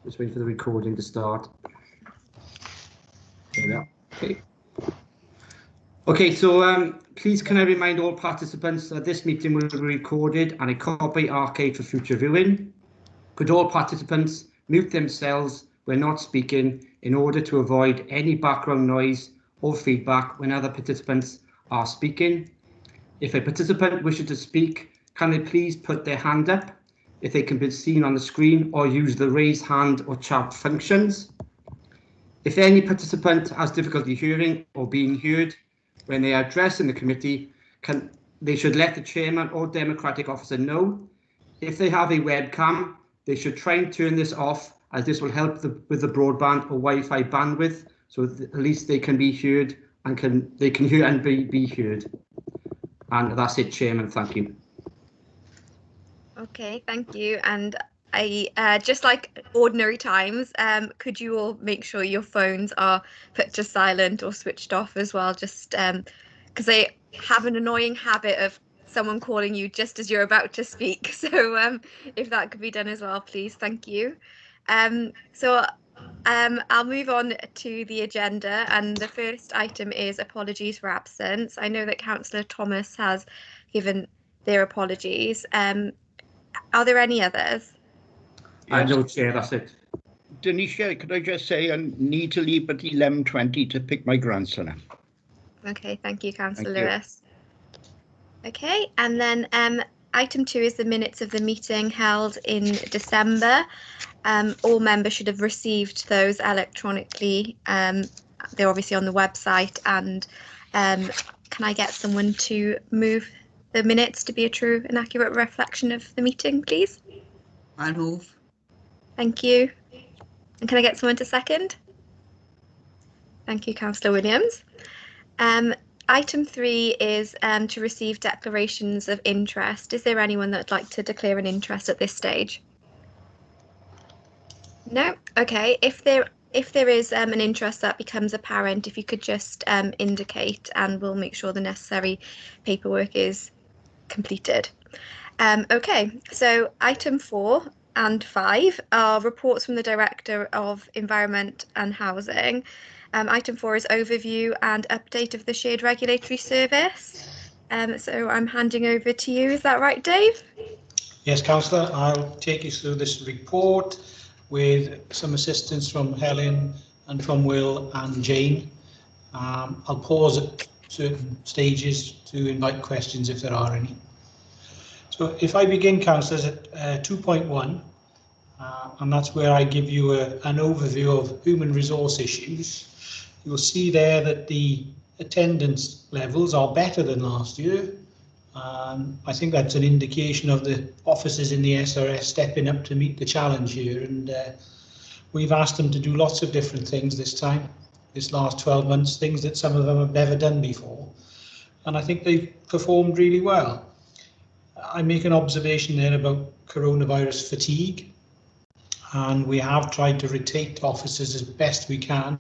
Just wait for the recording to start. There we are. Okay. Okay, so please can I remind all participants that this meeting will be recorded and a copy archived for future viewing. Could all participants mute themselves when not speaking in order to avoid any background noise or feedback when other participants are speaking? If a participant wishes to speak, can they please put their hand up if they can be seen on the screen, or use the raise hand or chat functions? If any participant has difficulty hearing or being heard when they are addressing the committee, they should let the chairman or democratic officer know. If they have a webcam, they should try and turn this off, as this will help with the broadband or Wi-Fi bandwidth, so at least they can be heard and they can hear and be heard. And that's it, Chairman. Thank you. Okay, thank you. And I just like ordinary times, could you all make sure your phones are put to silent or switched off as well, just because they have an annoying habit of someone calling you just as you're about to speak. So if that could be done as well, please. Thank you. I'll move on to the agenda, and the first item is apologies for absence. I know that Councillor Thomas has given their apologies. Are there any others? Yes. No, Chair, that's it. Denisha, could I just say I need to leave at 11:20 to pick my grandson up. Okay, thank you, Councillor Lewis. Okay, and then item 2 is the minutes of the meeting held in December. All members should have received those electronically. They're obviously on the website, and can I get someone to move the minutes to be a true and accurate reflection of the meeting, please? I'll move. Thank you. And can I get someone to second? Thank you, Councillor Williams. Item 3 is to receive declarations of interest. Is there anyone that would like to declare an interest at this stage? No? Okay. If there is an interest that becomes apparent, if you could just indicate, and we'll make sure the necessary paperwork is completed. Okay, so item 4 and 5 are reports from the Director of Environment and Housing. Item 4 is overview and update of the Shared Regulatory Service. So I'm handing over to you, is that right, Dave? Yes, Councillor, I'll take you through this report with some assistance from Helen and from Will and Jane. I'll pause at certain stages to invite questions if there are any. So if I begin, councillors, at 2.1, and that's where I give you an overview of human resource issues. You'll see there that the attendance levels are better than last year. I think that's an indication of the officers in the SRS stepping up to meet the challenge here, and we've asked them to do lots of different things this last 12 months, things that some of them have never done before, and I think they've performed really well. I make an observation there about coronavirus fatigue, and we have tried to rotate officers as best we can.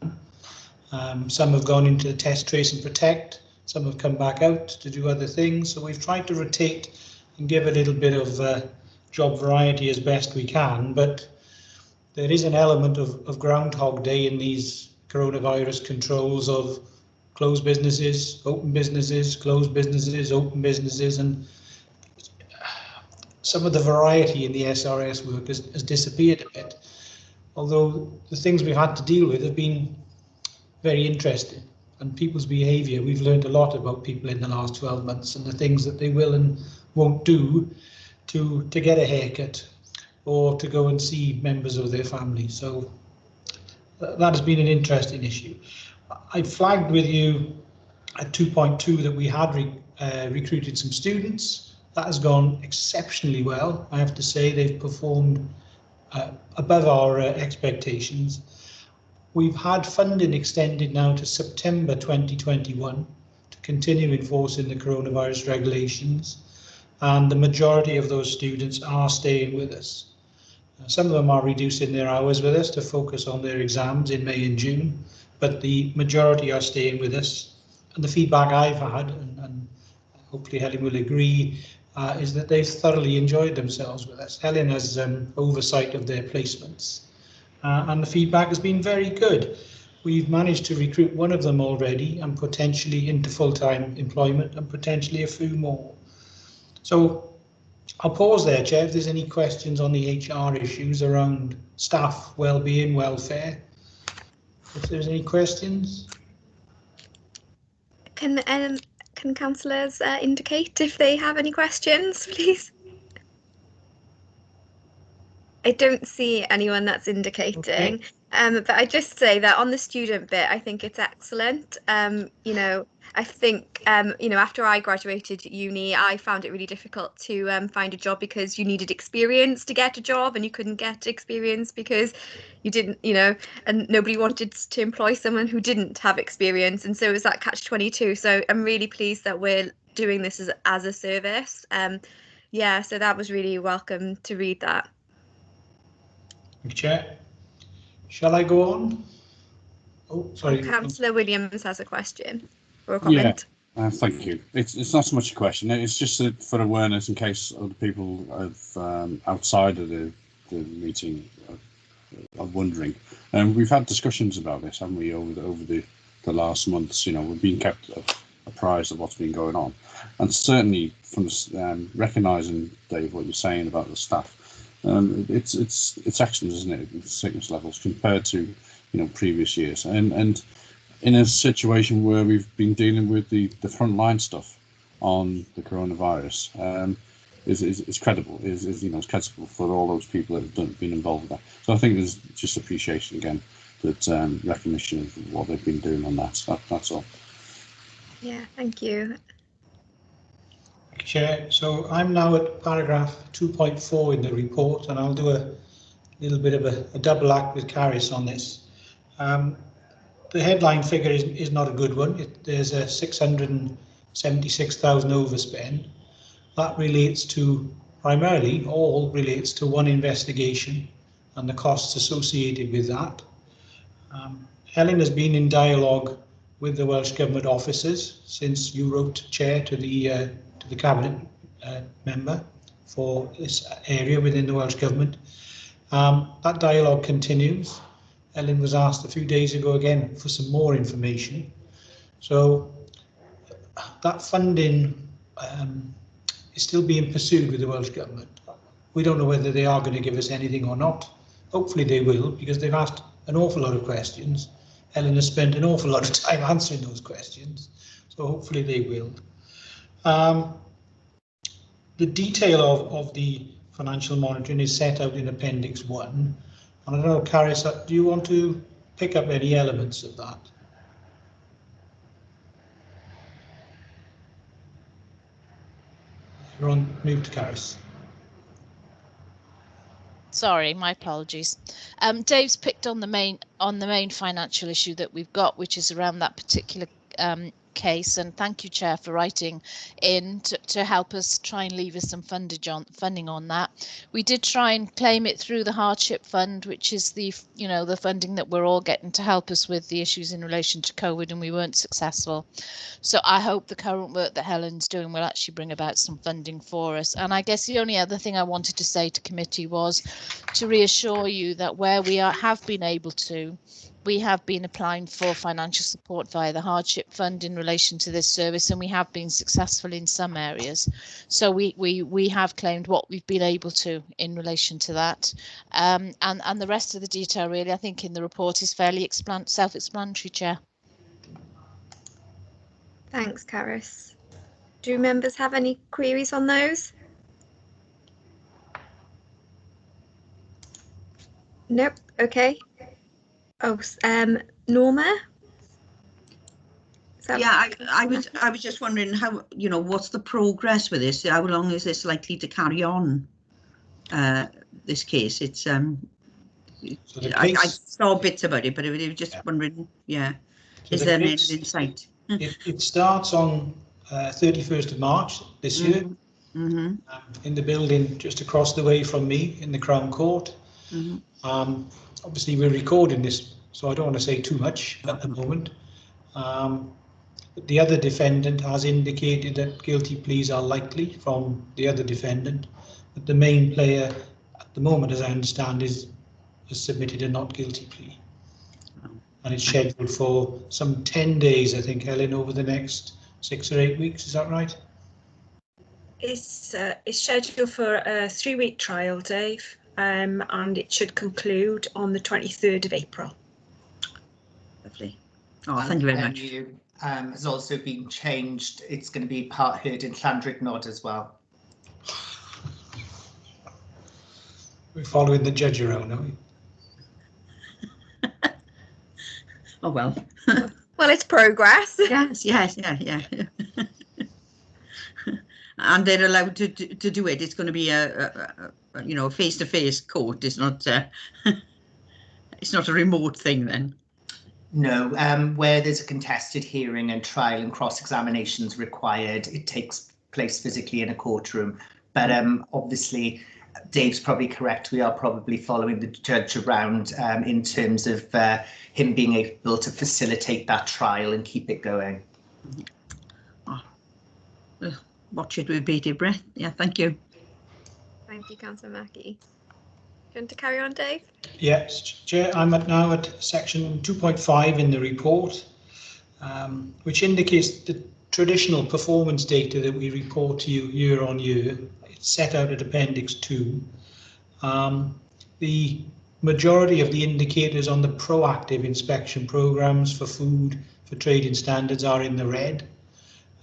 Some have gone into the test, trace and protect, some have come back out to do other things, so we've tried to rotate and give a little bit of job variety as best we can, but there is an element of Groundhog Day in these coronavirus controls of closed businesses, open businesses, closed businesses, open businesses, and some of the variety in the SRS work has disappeared a bit, although the things we've had to deal with have been very interesting, and people's behaviour. We've learned a lot about people in the last 12 months and the things that they will and won't do to get a haircut or to go and see members of their family. So that has been an interesting issue. I flagged with you at 2.2 that we had recruited some students. That has gone exceptionally well. I have to say they've performed above our expectations. We've had funding extended now to September 2021 to continue enforcing the coronavirus regulations, and the majority of those students are staying with us. Some of them are reducing their hours with us to focus on their exams in May and June, but the majority are staying with us. And the feedback I've had, and hopefully Helen will agree, is that they've thoroughly enjoyed themselves with us. Helen has oversight of their placements, and the feedback has been very good. We've managed to recruit one of them already and potentially into full-time employment and potentially a few more. So I'll pause there, Chair, if there's any questions on the HR issues around staff well-being, welfare. If there's any questions. Can councillors indicate if they have any questions, please? I don't see anyone that's indicating. Okay. But I just say that on the student bit, I think it's excellent. You know, I think, you know, after I graduated uni, I found it really difficult to find a job because you needed experience to get a job, and you couldn't get experience because you didn't, you know, and nobody wanted to employ someone who didn't have experience. And so it was that catch-22. So I'm really pleased that we're doing this as a service. Yeah, so that was really welcome to read that. Thank you, Chair. Shall I go on? Oh, sorry. Councillor Williams has a question or a comment. Yeah, thank you. It's not so much a question. It's just for awareness in case other people outside of the meeting are wondering. We've had discussions about this, haven't we, over the last months? You know, we've been kept apprised of what's been going on, and certainly from recognising, Dave, what you're saying about the staff. It's excellent, isn't it? With sickness levels compared to, you know, previous years, and in a situation where we've been dealing with the frontline stuff on the coronavirus, is credible. Is you know, it's credible for all those people that have been involved with that. So I think there's just appreciation again, that recognition of what they've been doing on that. That's all. Yeah, thank you. Chair, so I'm now at paragraph 2.4 in the report, and I'll do a little bit of a double act with Caris on this. The headline figure is not a good one. There's a 676,000 overspend. That relates to, primarily, all relates to one investigation and the costs associated with that. Helen has been in dialogue with the Welsh Government officers since you wrote, Chair, to the Cabinet member for this area within the Welsh Government. That dialogue continues. Ellen was asked a few days ago again for some more information. So that funding is still being pursued with the Welsh Government. We don't know whether they are going to give us anything or not. Hopefully they will, because they've asked an awful lot of questions. Ellen has spent an awful lot of time answering those questions, so hopefully they will. The detail of the financial monitoring is set out in Appendix 1. And I don't know, Caris, do you want to pick up any elements of that? You're on mute, Caris. Sorry, my apologies. Dave's picked on the main financial issue that we've got, which is around that particular case, and thank you, Chair, for writing in to help us try and leave us some funding on that. We did try and claim it through the hardship fund, which is the funding that we're all getting to help us with the issues in relation to COVID, and we weren't successful. So I hope the current work that Helen's doing will actually bring about some funding for us. And I guess the only other thing I wanted to say to committee was to reassure you that where we have been able to, we have been applying for financial support via the hardship fund in relation to this service, and we have been successful in some areas. So we have claimed what we've been able to in relation to that, and the rest of the detail really, I think, in the report is fairly self-explanatory, Chair. Thanks, Caris. Do members have any queries on those? Nope. Okay. Oh, Norma? Yeah, I was just wondering how, you know, what's the progress with this? How long is this likely to carry on? This case, it's so I saw bits about it, but I was just wondering, yeah, so is there any insight? It starts on 31st of March this year, in the building just across the way from me in the Crown Court. Obviously, we're recording this, so I don't want to say too much at the moment. But the other defendant has indicated that guilty pleas are likely from the other defendant, but the main player at the moment, as I understand, is has submitted a not guilty plea. And it's scheduled for some 10 days, I think, Helen, over the next 6 or 8 weeks. Is that right? It's scheduled for a 3-week trial, Dave, and it should conclude on the 23rd of April. Lovely. Oh, thank you very much. Venue has also been changed. It's going to be part heard in Llandrignog as well. We're following the judge around, aren't we? Oh, well. Well, it's progress. Yes, yeah. And they're allowed to do it. It's going to be a face-to-face court. It's not it's not a remote thing then. No, where there's a contested hearing and trial and cross-examinations required, it takes place physically in a courtroom. But obviously, Dave's probably correct. We are probably following the judge around in terms of him being able to facilitate that trial and keep it going. Watch it with bated breath. Yeah, thank you. Thank you, Councillor Mackie. Do you want to carry on, Dave? Yes, Chair, I'm now at section 2.5 in the report, which indicates the traditional performance data that we report to you year on year. It's set out at Appendix 2. The majority of the indicators on the proactive inspection programs for food, for trading standards are in the red,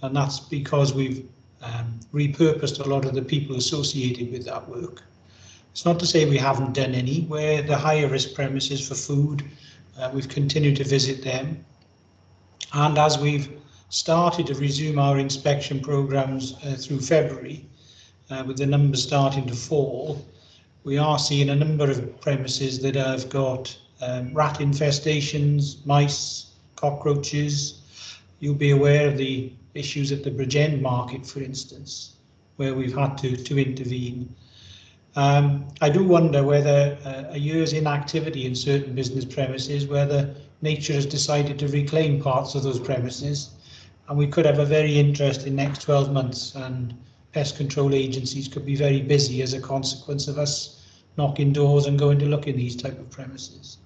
and that's because we've repurposed a lot of the people associated with that work. It's not to say we haven't done any. Where the higher risk premises for food, we've continued to visit them. And as we've started to resume our inspection programs through February, with the numbers starting to fall, we are seeing a number of premises that have got rat infestations, mice, cockroaches. You'll be aware of the issues at the Bridgend market, for instance, where we've had to intervene. I do wonder whether a year's inactivity in certain business premises, whether nature has decided to reclaim parts of those premises, and we could have a very interesting next 12 months, and pest control agencies could be very busy as a consequence of us knocking doors and going to look in these type of premises.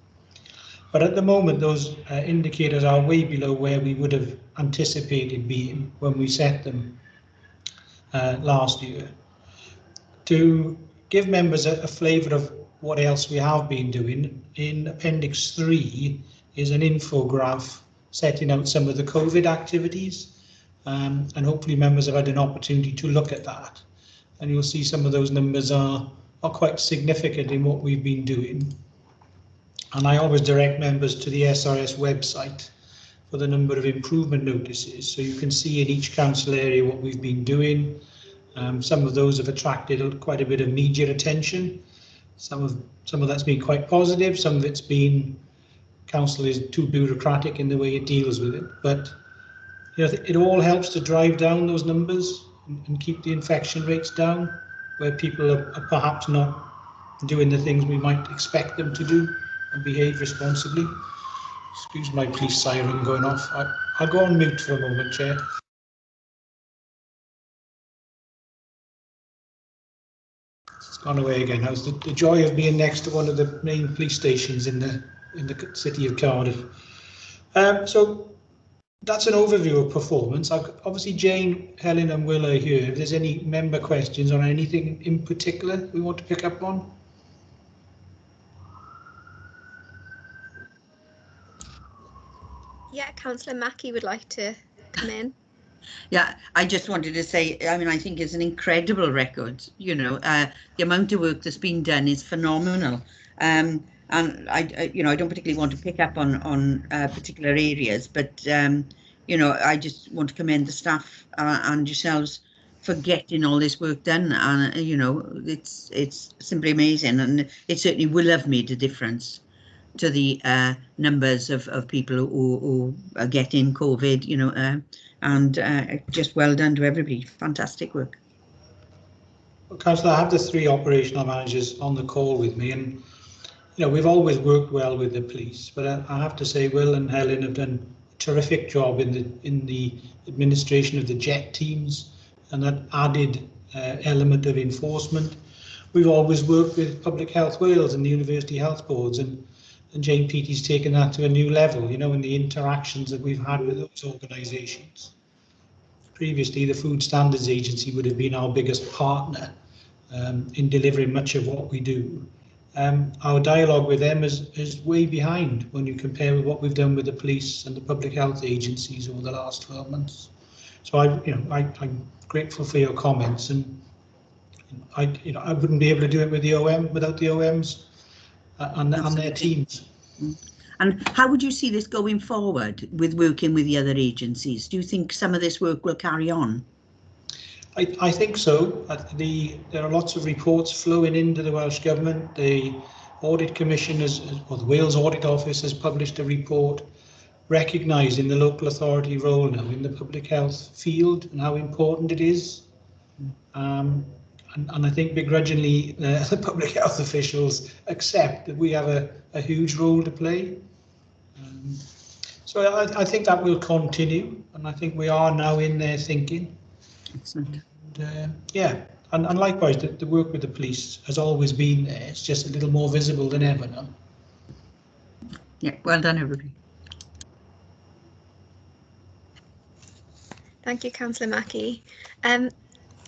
But at the moment, those indicators are way below where we would have anticipated being when we set them last year. To give members a flavour of what else we have been doing, in Appendix 3 is an infograph setting out some of the COVID activities, and hopefully members have had an opportunity to look at that. And you'll see some of those numbers are quite significant in what we've been doing. And I always direct members to the SRS website for the number of improvement notices, so you can see in each council area what we've been doing. Some of those have attracted quite a bit of media attention. Some of that's been quite positive. Some of it's been council is too bureaucratic in the way it deals with it. But you know, it all helps to drive down those numbers and keep the infection rates down, where people are perhaps not doing the things we might expect them to do and behave responsibly. Excuse my police siren going off. I'll go on mute for a moment, Chair. It's gone away again. How's the joy of being next to one of the main police stations in the city of Cardiff. So that's an overview of performance. Obviously, Jane, Helen and Will are here. If there's any member questions on anything in particular we want to pick up on. Yeah, Councillor Mackie would like to come in. Yeah, I just wanted to say, I mean, I think it's an incredible record. You know, the amount of work that's been done is phenomenal. And I you know, I don't particularly want to pick up on particular areas, but you know, I just want to commend the staff and yourselves for getting all this work done. And you know, it's simply amazing, and it certainly will have made a difference to the numbers of people who are getting COVID. You know, and just well done to everybody. Fantastic work. Well, Councillor, I have the 3 operational managers on the call with me, and you know, we've always worked well with the police, but I have to say Will and Helen have done a terrific job in the administration of the JET teams and that added element of enforcement. we've always worked with Public Health Wales and the University Health Boards, and Jane Peaty's taken that to a new level, you know, in the interactions that we've had with those organisations. Previously, the Food Standards Agency would have been our biggest partner in delivering much of what we do. Our dialogue with them is way behind when you compare with what we've done with the police and the public health agencies over the last 12 months. So I'm grateful for your comments, and I wouldn't be able to do it with the OM without the OMs and their teams. And how would you see this going forward with working with the other agencies? Do you think some of this work will carry on? I think so. There are lots of reports flowing into the Welsh Government. The Audit Commission, or the Wales Audit Office, has published a report recognising the local authority role now in the public health field and how important it is. And I think begrudgingly the public health officials accept that we have a huge role to play. So I think that will continue, and I think we are now in there thinking. Excellent. And, yeah, and likewise, the work with the police has always been there. It's just a little more visible than ever now. Yeah, well done, everybody. Thank you, Councillor Mackie.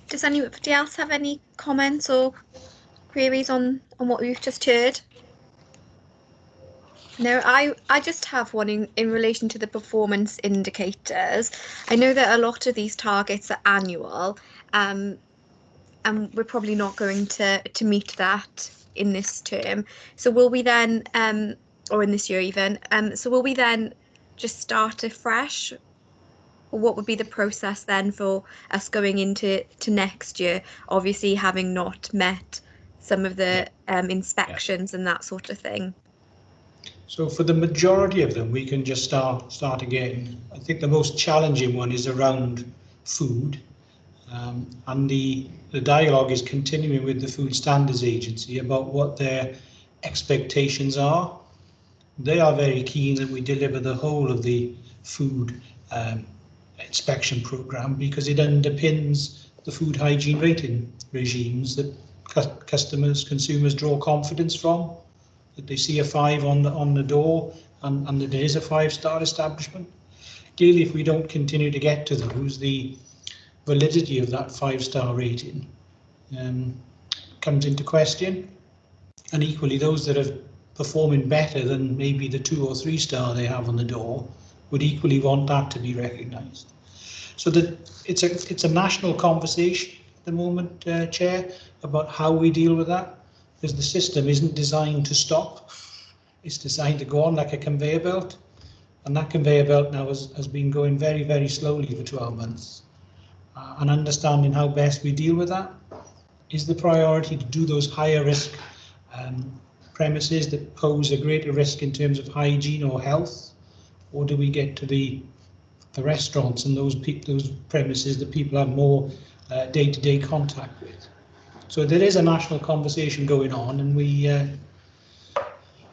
Does anybody else have any comments or queries on what we've just heard? No, I just have one in relation to the performance indicators. I know that a lot of these targets are annual, and we're probably not going to meet that in this term. So will we then, or in this year even, so will we then just start afresh? Or what would be the process then for us going into next year, obviously having not met some of the inspections and that sort of thing? So for the majority of them, we can just start again. I think the most challenging one is around food, and the dialogue is continuing with the Food Standards Agency about what their expectations are. They are very keen that we deliver the whole of the food inspection programme, because it underpins the food hygiene rating regimes that consumers draw confidence from, that they see a 5 on the door and that it is a 5-star establishment. Clearly, if we don't continue to get to those, the validity of that 5-star rating comes into question. And equally, those that are performing better than maybe the 2 or 3 star they have on the door would equally want that to be recognised. So that it's a national conversation at the moment, Chair, about how we deal with that, because the system isn't designed to stop. It's designed to go on like a conveyor belt, and that conveyor belt now has been going very, very slowly for 12 months. And understanding how best we deal with that is the priority, to do those higher risk premises that pose a greater risk in terms of hygiene or health, or do we get to the restaurants and those premises that people have more day-to-day contact with? So there is a national conversation going on, and we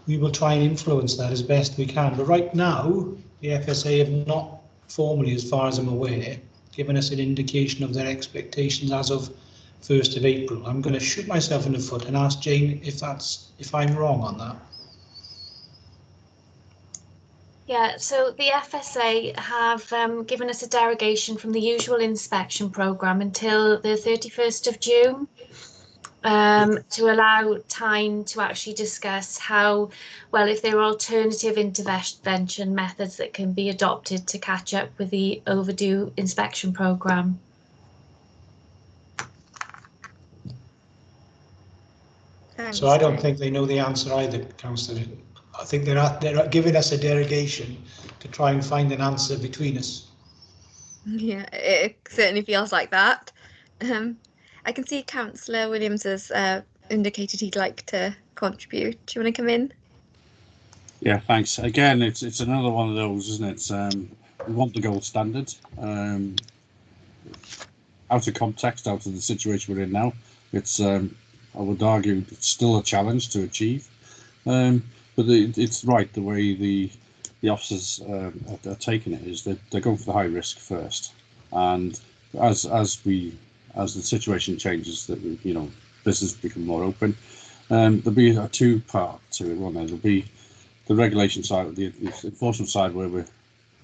will try and influence that as best we can. But right now, the FSA have not formally, as far as I'm aware, given us an indication of their expectations as of 1st of April. I'm going to shoot myself in the foot and ask Jane if I'm wrong on that. Yeah, so the FSA have given us a derogation from the usual inspection programme until the 31st of June to allow time to actually discuss how, well, if there are alternative intervention methods that can be adopted to catch up with the overdue inspection programme. So I don't think they know the answer either, Councillor. I think they're giving us a derogation to try and find an answer between us. Yeah, it certainly feels like that. I can see Councillor Williams has indicated he'd like to contribute. Do you want to come in? Yeah, thanks. Again, it's another one of those, isn't it? We want the gold standard. Out of context, out of the situation we're in now, it's I would argue it's still a challenge to achieve. But it's right, the way the officers are taking it is that they're going for the high risk first, and as the situation changes, that business become more open. There'll be a two-part to it. One, there'll be the regulation side, the enforcement side, where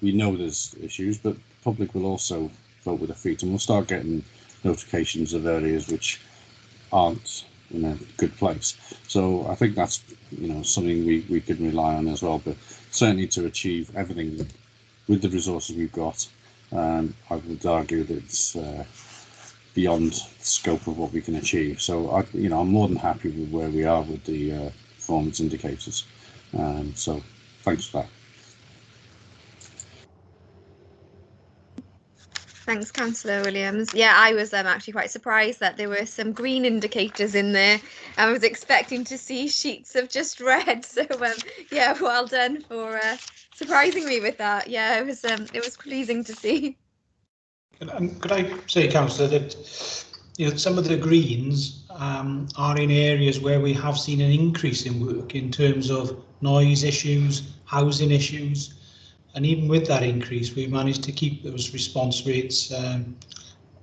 we know there's issues, but the public will also vote with their feet, and we'll start getting notifications of areas which aren't in a good place. So I think that's, you know, something we can rely on as well. But certainly to achieve everything with the resources we've got, I would argue that it's beyond the scope of what we can achieve. So I'm more than happy with where we are with the performance indicators. So thanks for that. Thanks, Councillor Williams. Yeah, I was actually quite surprised that there were some green indicators in there. I was expecting to see sheets of just red. So yeah, well done for surprising me with that. Yeah, it was pleasing to see. Could I say, Councillor, that some of the greens are in areas where we have seen an increase in work in terms of noise issues, housing issues. And even with that increase, we managed to keep those response rates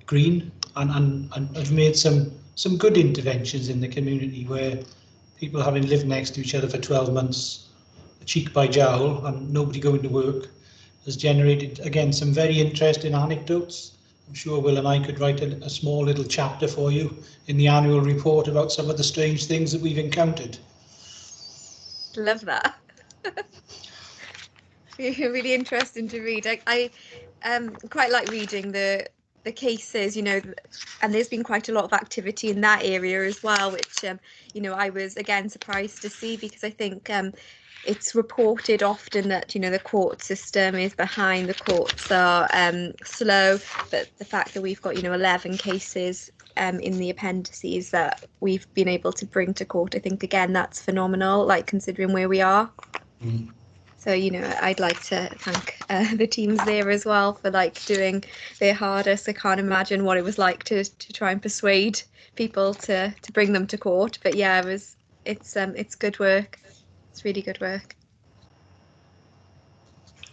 green, and have made some good interventions in the community where people, having lived next to each other for 12 months, cheek by jowl, and nobody going to work, has generated, again, some very interesting anecdotes. I'm sure Will and I could write a small little chapter for you in the annual report about some of the strange things that we've encountered. Love that. Really interesting to read. I quite like reading the cases, and there's been quite a lot of activity in that area as well, which I was again surprised to see, because I think it's reported often that the court system is behind, the courts are slow, but the fact that we've got 11 cases in the appendices that we've been able to bring to court, I think again that's phenomenal, like considering where we are. So, I'd like to thank the teams there as well for doing their hardest. I can't imagine what it was like to try and persuade people to bring them to court. But yeah, it's good work. It's really good work.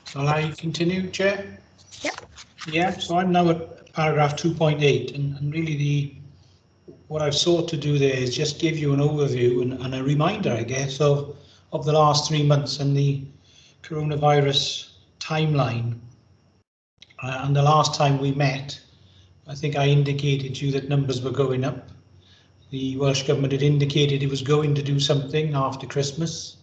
Shall I continue, Chair? Yep. Yeah, so I'm now at paragraph 2.8, and really what I've sought to do there is just give you an overview and a reminder, I guess, of the last 3 months and the coronavirus timeline. And the last time we met, I think I indicated to you that numbers were going up. The Welsh Government had indicated it was going to do something after Christmas,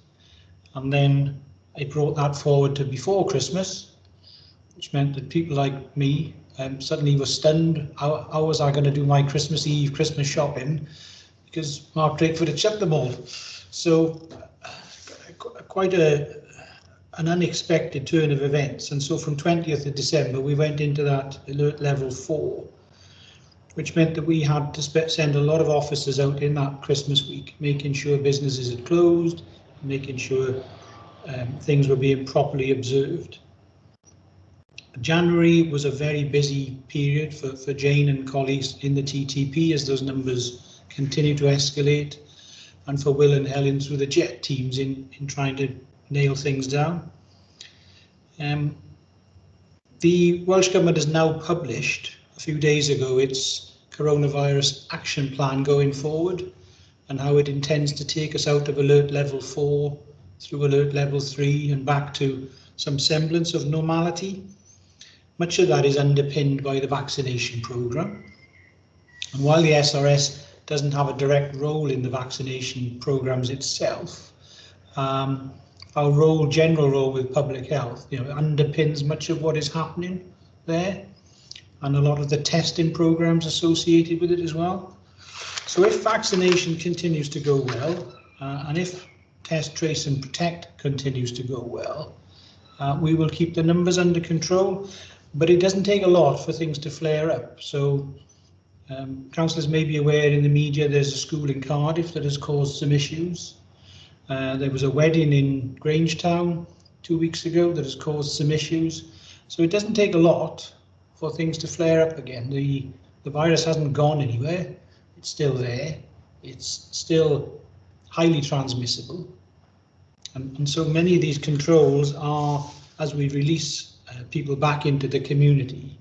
and then I brought that forward to before Christmas, which meant that people like me suddenly were stunned. How was I going to do my Christmas Eve, Christmas shopping? Because Mark Drakeford had shut them all. So quite an unexpected turn of events, and so from 20th of December we went into that alert level 4, which meant that we had to send a lot of officers out in that Christmas week, making sure businesses had closed, making sure things were being properly observed. January was a very busy period for Jane and colleagues in the TTP as those numbers continue to escalate, and for Will and Helen through the JET teams in trying to nail things down. The Welsh Government has now published a few days ago its coronavirus action plan going forward, and how it intends to take us out of alert level 4 through alert level 3 and back to some semblance of normality. Much of that is underpinned by the vaccination programme, and while the SRS doesn't have a direct role in the vaccination programmes itself, our general role with public health, underpins much of what is happening there, and a lot of the testing programs associated with it as well. So if vaccination continues to go well, and if test, trace and protect continues to go well, we will keep the numbers under control, but it doesn't take a lot for things to flare up. So councillors may be aware in the media there's a school in Cardiff that has caused some issues. There was a wedding in Grangetown 2 weeks ago that has caused some issues. So it doesn't take a lot for things to flare up again. The virus hasn't gone anywhere. It's still there. It's still highly transmissible. And so many of these controls are, as we release people back into the community,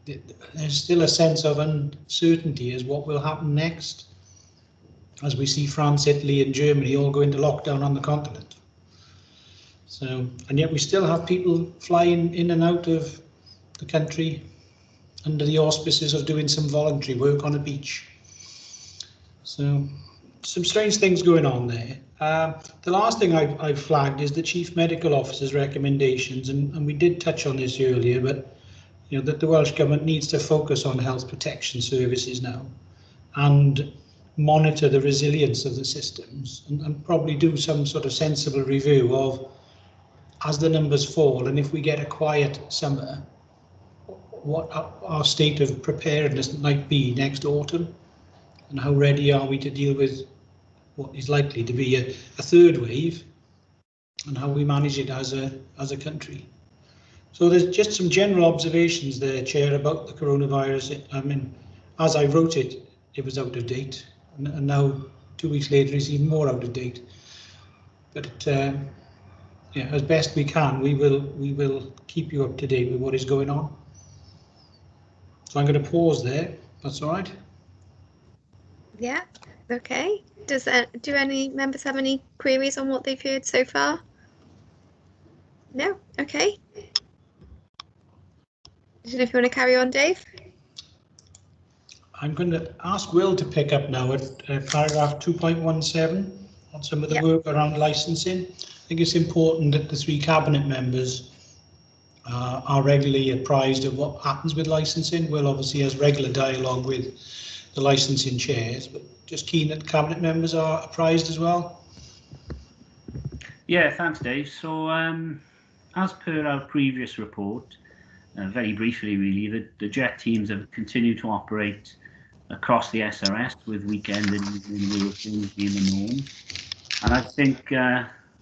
there's still a sense of uncertainty as what will happen next, as we see France, Italy and Germany all go into lockdown on the continent. So, and yet we still have people flying in and out of the country under the auspices of doing some voluntary work on a beach. So some strange things going on there. The last thing I've flagged is the Chief Medical Officer's recommendations, and we did touch on this earlier, but you know that the Welsh Government needs to focus on health protection services now and monitor the resilience of the systems and probably do some sort of sensible review of, as the numbers fall and if we get a quiet summer, what our state of preparedness might be next autumn, and how ready are we to deal with what is likely to be a third wave, and how we manage it as a country. So there's just some general observations there, Chair, about the coronavirus. I mean, as I wrote it, it was out of date, and now 2 weeks later it's even more out of date. But yeah, as best we can, we will keep you up to date with what is going on. So I'm going to pause there. That's all right. Yeah. Okay. Do any members have any queries on what they've heard so far? No. Okay. I don't know if you want to carry on, Dave. I'm going to ask Will to pick up now at paragraph 2.17 on some of the work around licensing. I think it's important that the 3 cabinet members are regularly apprised of what happens with licensing. Will obviously has regular dialogue with the licensing chairs, but just keen that cabinet members are apprised as well. Yeah, thanks, Dave. So as per our previous report, very briefly really, the JET teams have continued to operate across the SRS with weekend and evening working being the norm. And I think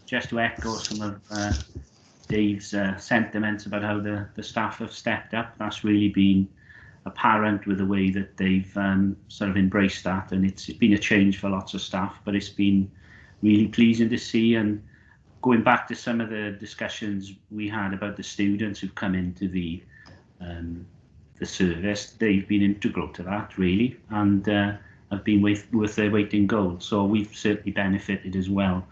just to echo some of Dave's sentiments about how the staff have stepped up, that's really been apparent with the way that they've sort of embraced that, and it's been a change for lots of staff, but it's been really pleasing to see. And going back to some of the discussions we had about the students who've come into the service, they've been integral to that really, and have been worth their weight in gold. So we've certainly benefited as well.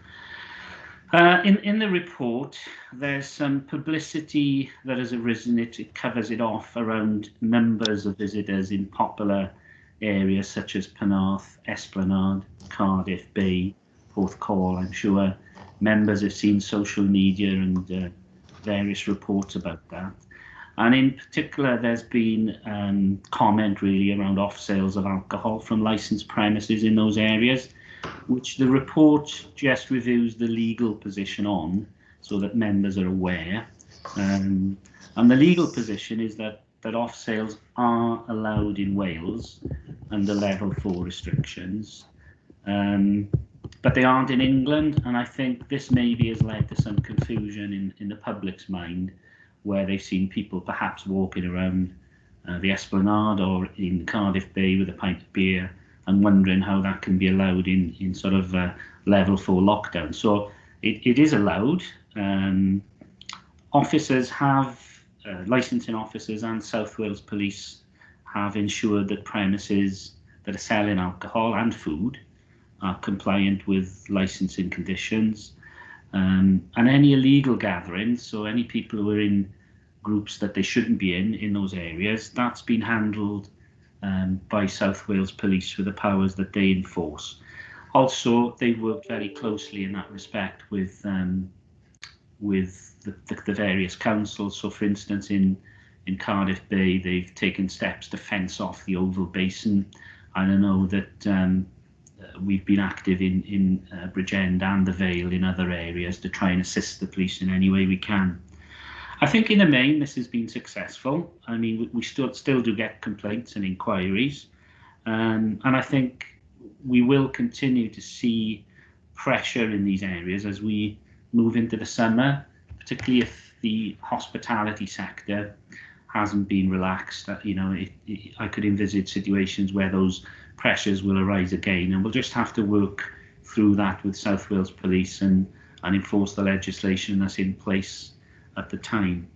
In the report, there's some publicity that has arisen. It covers it off around numbers of visitors in popular areas such as Penarth, Esplanade, Cardiff Bay, Porthcawl. I'm sure members have seen social media and various reports about that. And in particular, there's been comment really around off sales of alcohol from licensed premises in those areas, which the report just reviews the legal position on, so that members are aware. And the legal position is that off sales are allowed in Wales under level 4 restrictions, but they aren't in England. And I think this maybe has led to some confusion in the public's mind, where they've seen people perhaps walking around the Esplanade or in Cardiff Bay with a pint of beer and wondering how that can be allowed in sort of level 4 lockdown. So it is allowed. Officers have, licensing officers and South Wales Police have ensured that premises that are selling alcohol and food are compliant with licensing conditions. And any illegal gatherings, so any people who are in groups that they shouldn't be in those areas, that's been handled by South Wales Police with the powers that they enforce. Also, they've worked very closely in that respect with the various councils. So, for instance, in Cardiff Bay, they've taken steps to fence off the Oval Basin. And I know that we've been active in Bridgend and the Vale in other areas to try and assist the police in any way we can. I think in the main this has been successful. I mean, we still do get complaints and inquiries, and I think we will continue to see pressure in these areas as we move into the summer, particularly if the hospitality sector hasn't been relaxed. You know, I could envisage situations where those pressures will arise again, and we'll just have to work through that with South Wales Police and enforce the legislation that's in place at the time.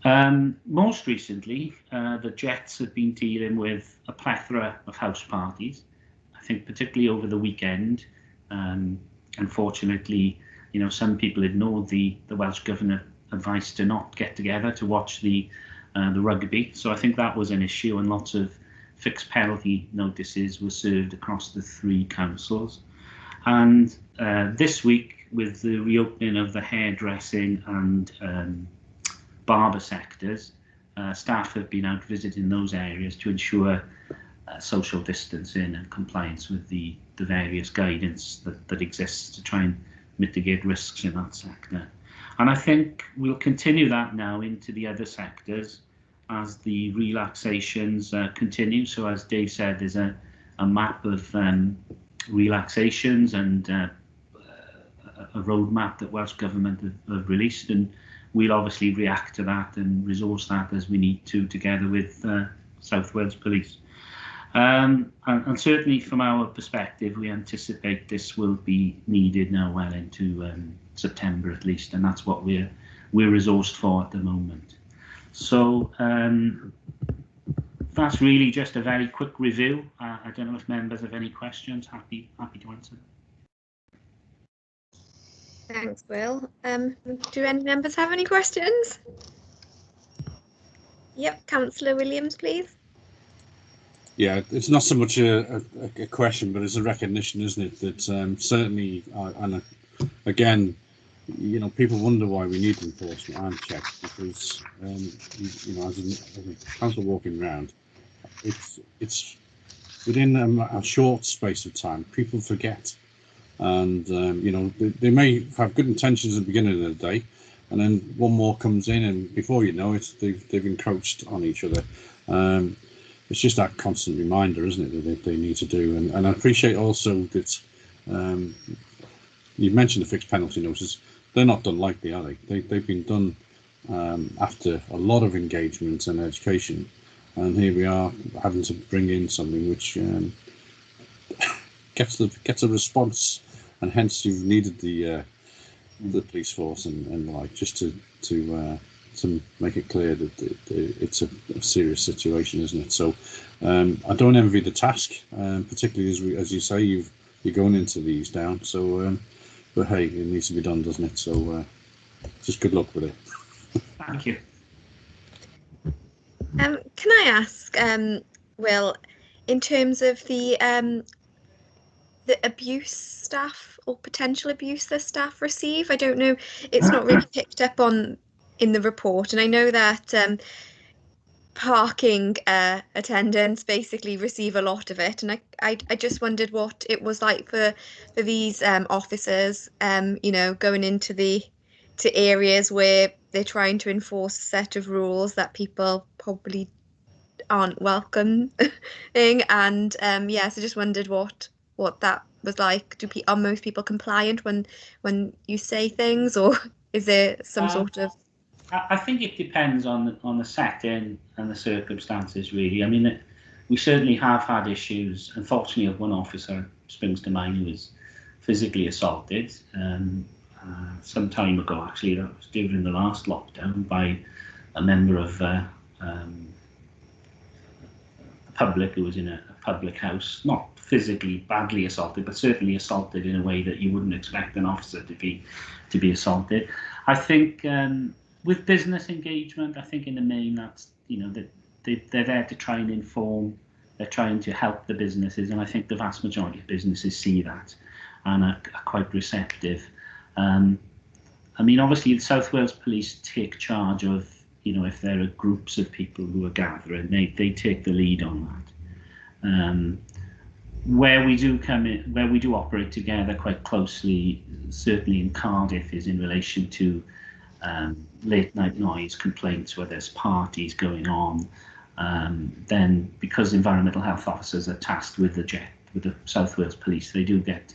Most recently, the Jets have been dealing with a plethora of house parties. I think particularly over the weekend. Unfortunately, you know, some people ignored the Welsh Government advice to not get together to watch the rugby. So I think that was an issue, and lots of fixed penalty notices were served across the 3 councils. And this week, with the reopening of the hairdressing and barber sectors, staff have been out visiting those areas to ensure social distancing and compliance with the various guidance that exists to try and mitigate risks in that sector. And I think we'll continue that now into the other sectors as the relaxations continue. So as Dave said, there's a map of relaxations and a roadmap that Welsh Government have released, and we'll obviously react to that and resource that as we need to, together with South Wales Police. And certainly from our perspective, we anticipate this will be needed now well into September at least, and that's what we're resourced for at the moment. So that's really just a very quick review. I don't know if members have any questions. Happy to answer. Thanks, Will. Do any members have any questions? Yep, Councillor Williams, please. Yeah, it's not so much a question, but it's a recognition, isn't it? That certainly, and again, you know, people wonder why we need enforcement and checks, because you know, as a council walking around, it's within a short space of time, people forget, and you know, they may have good intentions at the beginning of the day, and then one more comes in, and before you know it, they've encroached on each other. It's just that constant reminder, isn't it, that they need to do. And I appreciate also that you mentioned the fixed penalty notices. They're not done lightly, are they? They've been done after a lot of engagement and education. And here we are having to bring in something which gets a response, and hence you've needed the police force and the like, just to make it clear that it's a serious situation, isn't it? So I don't envy the task, particularly as you say, you're going into these down. So, but hey, it needs to be done, doesn't it? So just good luck with it. Thank you. Can I ask, Will, in terms of the abuse staff or potential abuse that staff receive? I don't know. It's not really picked up on in the report, and I know that parking attendants basically receive a lot of it, and I just wondered what it was like for these officers, you know, going into areas where they're trying to enforce a set of rules that people probably aren't welcoming, and yeah, so just wondered what that was like. Are most people compliant when you say things, or is there some sort of... I think it depends on the setting and the circumstances, really. I mean, we certainly have had issues. Unfortunately, of one officer springs to mind who was physically assaulted some time ago. Actually, that was during the last lockdown by a member of the public who was in a public house. Not physically badly assaulted, but certainly assaulted in a way that you wouldn't expect an officer to be assaulted. I think. With business engagement, I think in the main that's, you know, that they're there to try and inform, they're trying to help the businesses, and I think the vast majority of businesses see that and are quite receptive. I mean, obviously the South Wales Police take charge of, you know, if there are groups of people who are gathering, they take the lead on that. Where we do operate together quite closely, certainly in Cardiff, is in relation to late night noise complaints where there's parties going on. Then, because environmental health officers are tasked with the South Wales Police, they do get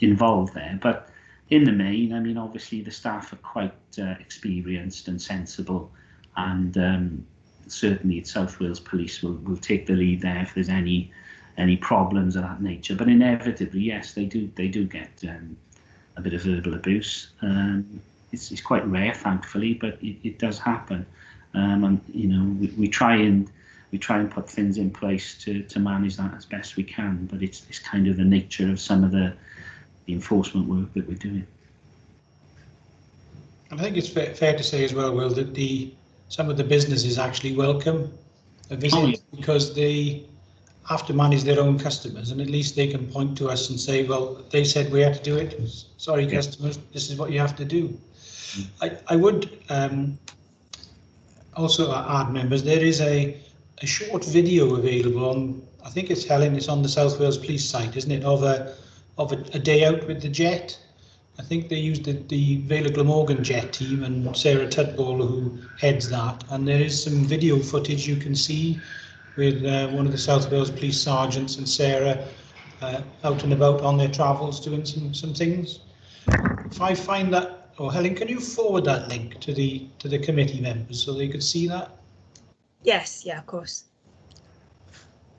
involved there. But in the main, I mean, obviously the staff are quite experienced and sensible, and certainly South Wales Police will take the lead there if there's any problems of that nature. But inevitably, yes, they do get a bit of verbal abuse. it's quite rare, thankfully, but it does happen. And you know, we try and put things in place to manage that as best we can. But it's kind of the nature of some of the enforcement work that we're doing. I think it's fair to say as well, Will, that some of the businesses actually welcome a visit because they have to manage their own customers, and at least they can point to us and say, well, they said we had to do it. Sorry, customers, this is what you have to do. I would also add, members, there is a short video available on, I think it's Helen, it's on the South Wales Police site, isn't it, of a day out with the jet. I think they used the Vale of Glamorgan jet team and Sarah Tudball, who heads that, and there is some video footage you can see with one of the South Wales Police sergeants and Sarah out and about on their travels doing some things. If I find that, or Helen, can you forward that link to the committee members so they could see that? Yes, yeah, of course.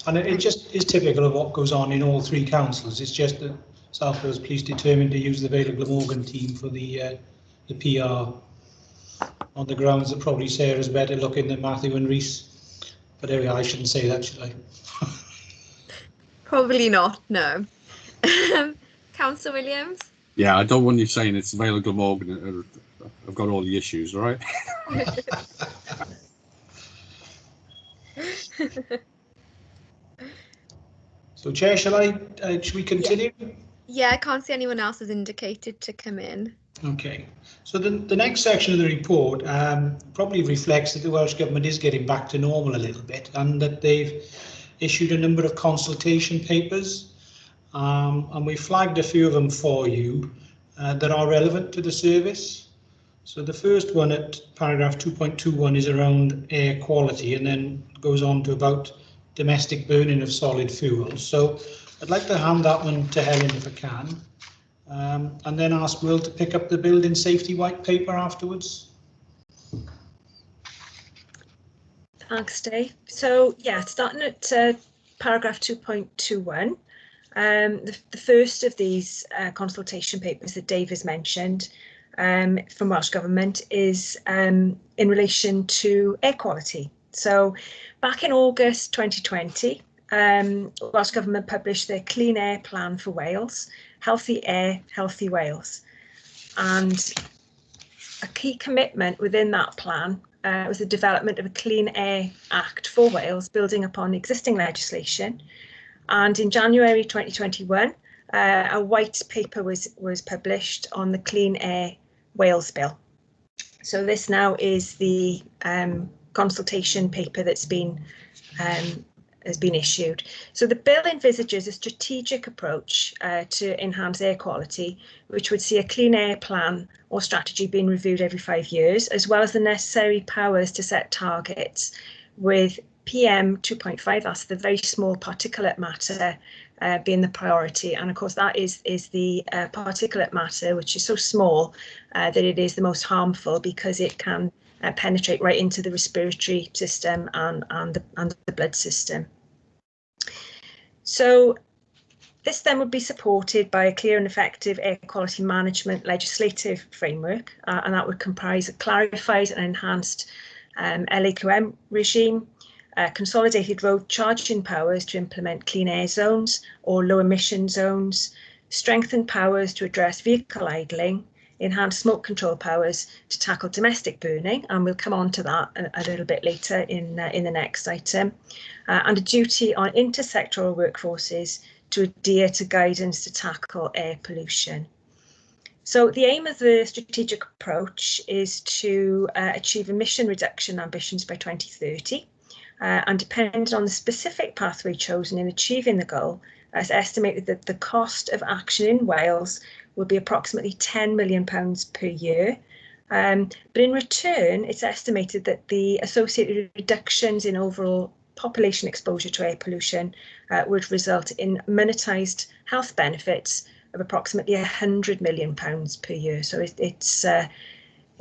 And it just is typical of what goes on in all three councils. It's just that South Wales Police determined to use the Vale of Glamorgan team for the PR on the grounds that probably Sarah's better looking than Matthew and Reese. But anyway, I shouldn't say that, should I? Probably not, no. Councillor Williams? Yeah, I don't want you saying it's Vale of Glamorgan. I've got all the issues, all right? So, Chair, should we continue? Yeah, I can't see anyone else has indicated to come in. Okay, so the next section of the report probably reflects that the Welsh Government is getting back to normal a little bit, and that they've issued a number of consultation papers, and we flagged a few of them for you that are relevant to the service. So the first one at paragraph 2.21 is around air quality, and then goes on to about domestic burning of solid fuels. So I'd like to hand that one to Helen if I can. And then ask Will to pick up the building safety white paper afterwards. Thanks, Dave. So yeah, starting at paragraph 2.21, the first of these consultation papers that Dave has mentioned from Welsh Government is in relation to air quality. So back in August 2020, Welsh Government published their Clean Air Plan for Wales, Healthy Air, Healthy Wales. And a key commitment within that plan was the development of a Clean Air Act for Wales, building upon existing legislation. And in January 2021, a white paper was published on the Clean Air Wales Bill. So this now is the consultation paper that's been has been issued. So the bill envisages a strategic approach to enhance air quality, which would see a clean air plan or strategy being reviewed every 5 years, as well as the necessary powers to set targets with PM 2.5, that's the very small particulate matter, being the priority. And of course that is the particulate matter, which is so small that it is the most harmful because it can penetrate right into the respiratory system and the blood system. So this then would be supported by a clear and effective air quality management legislative framework, and that would comprise a clarified and enhanced LAQM regime, consolidated road charging powers to implement clean air zones or low emission zones, strengthened powers to address vehicle idling, enhanced smoke control powers to tackle domestic burning, and we'll come on to that a little bit later in the next item, and a duty on intersectoral workforces to adhere to guidance to tackle air pollution. So the aim of the strategic approach is to achieve emission reduction ambitions by 2030, and depending on the specific pathway chosen in achieving the goal, it's estimated that the cost of action in Wales will be approximately £10 million per year. But in return, it's estimated that the associated reductions in overall population exposure to air pollution would result in monetised health benefits of approximately £100 million per year. So it's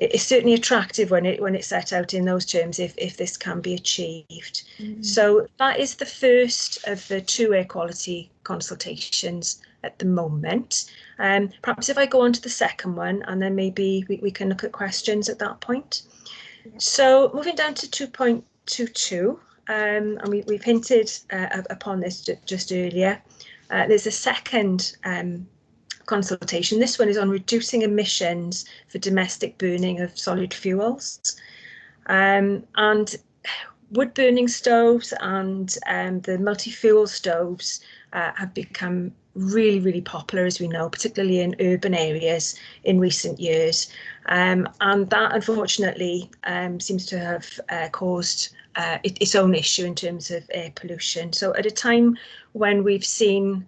it's certainly attractive when it's set out in those terms if this can be achieved. So that is the first of the 2 air quality consultations at the moment. Perhaps if I go on to the second one, and then maybe we can look at questions at that point. So moving down to 2.22, and we've hinted upon this just earlier. There's a second consultation. This one is on reducing emissions for domestic burning of solid fuels. And wood burning stoves and the multi-fuel stoves have become really popular, as we know, particularly in urban areas in recent years. And that, unfortunately, seems to have caused its own issue in terms of air pollution. So at a time when we've seen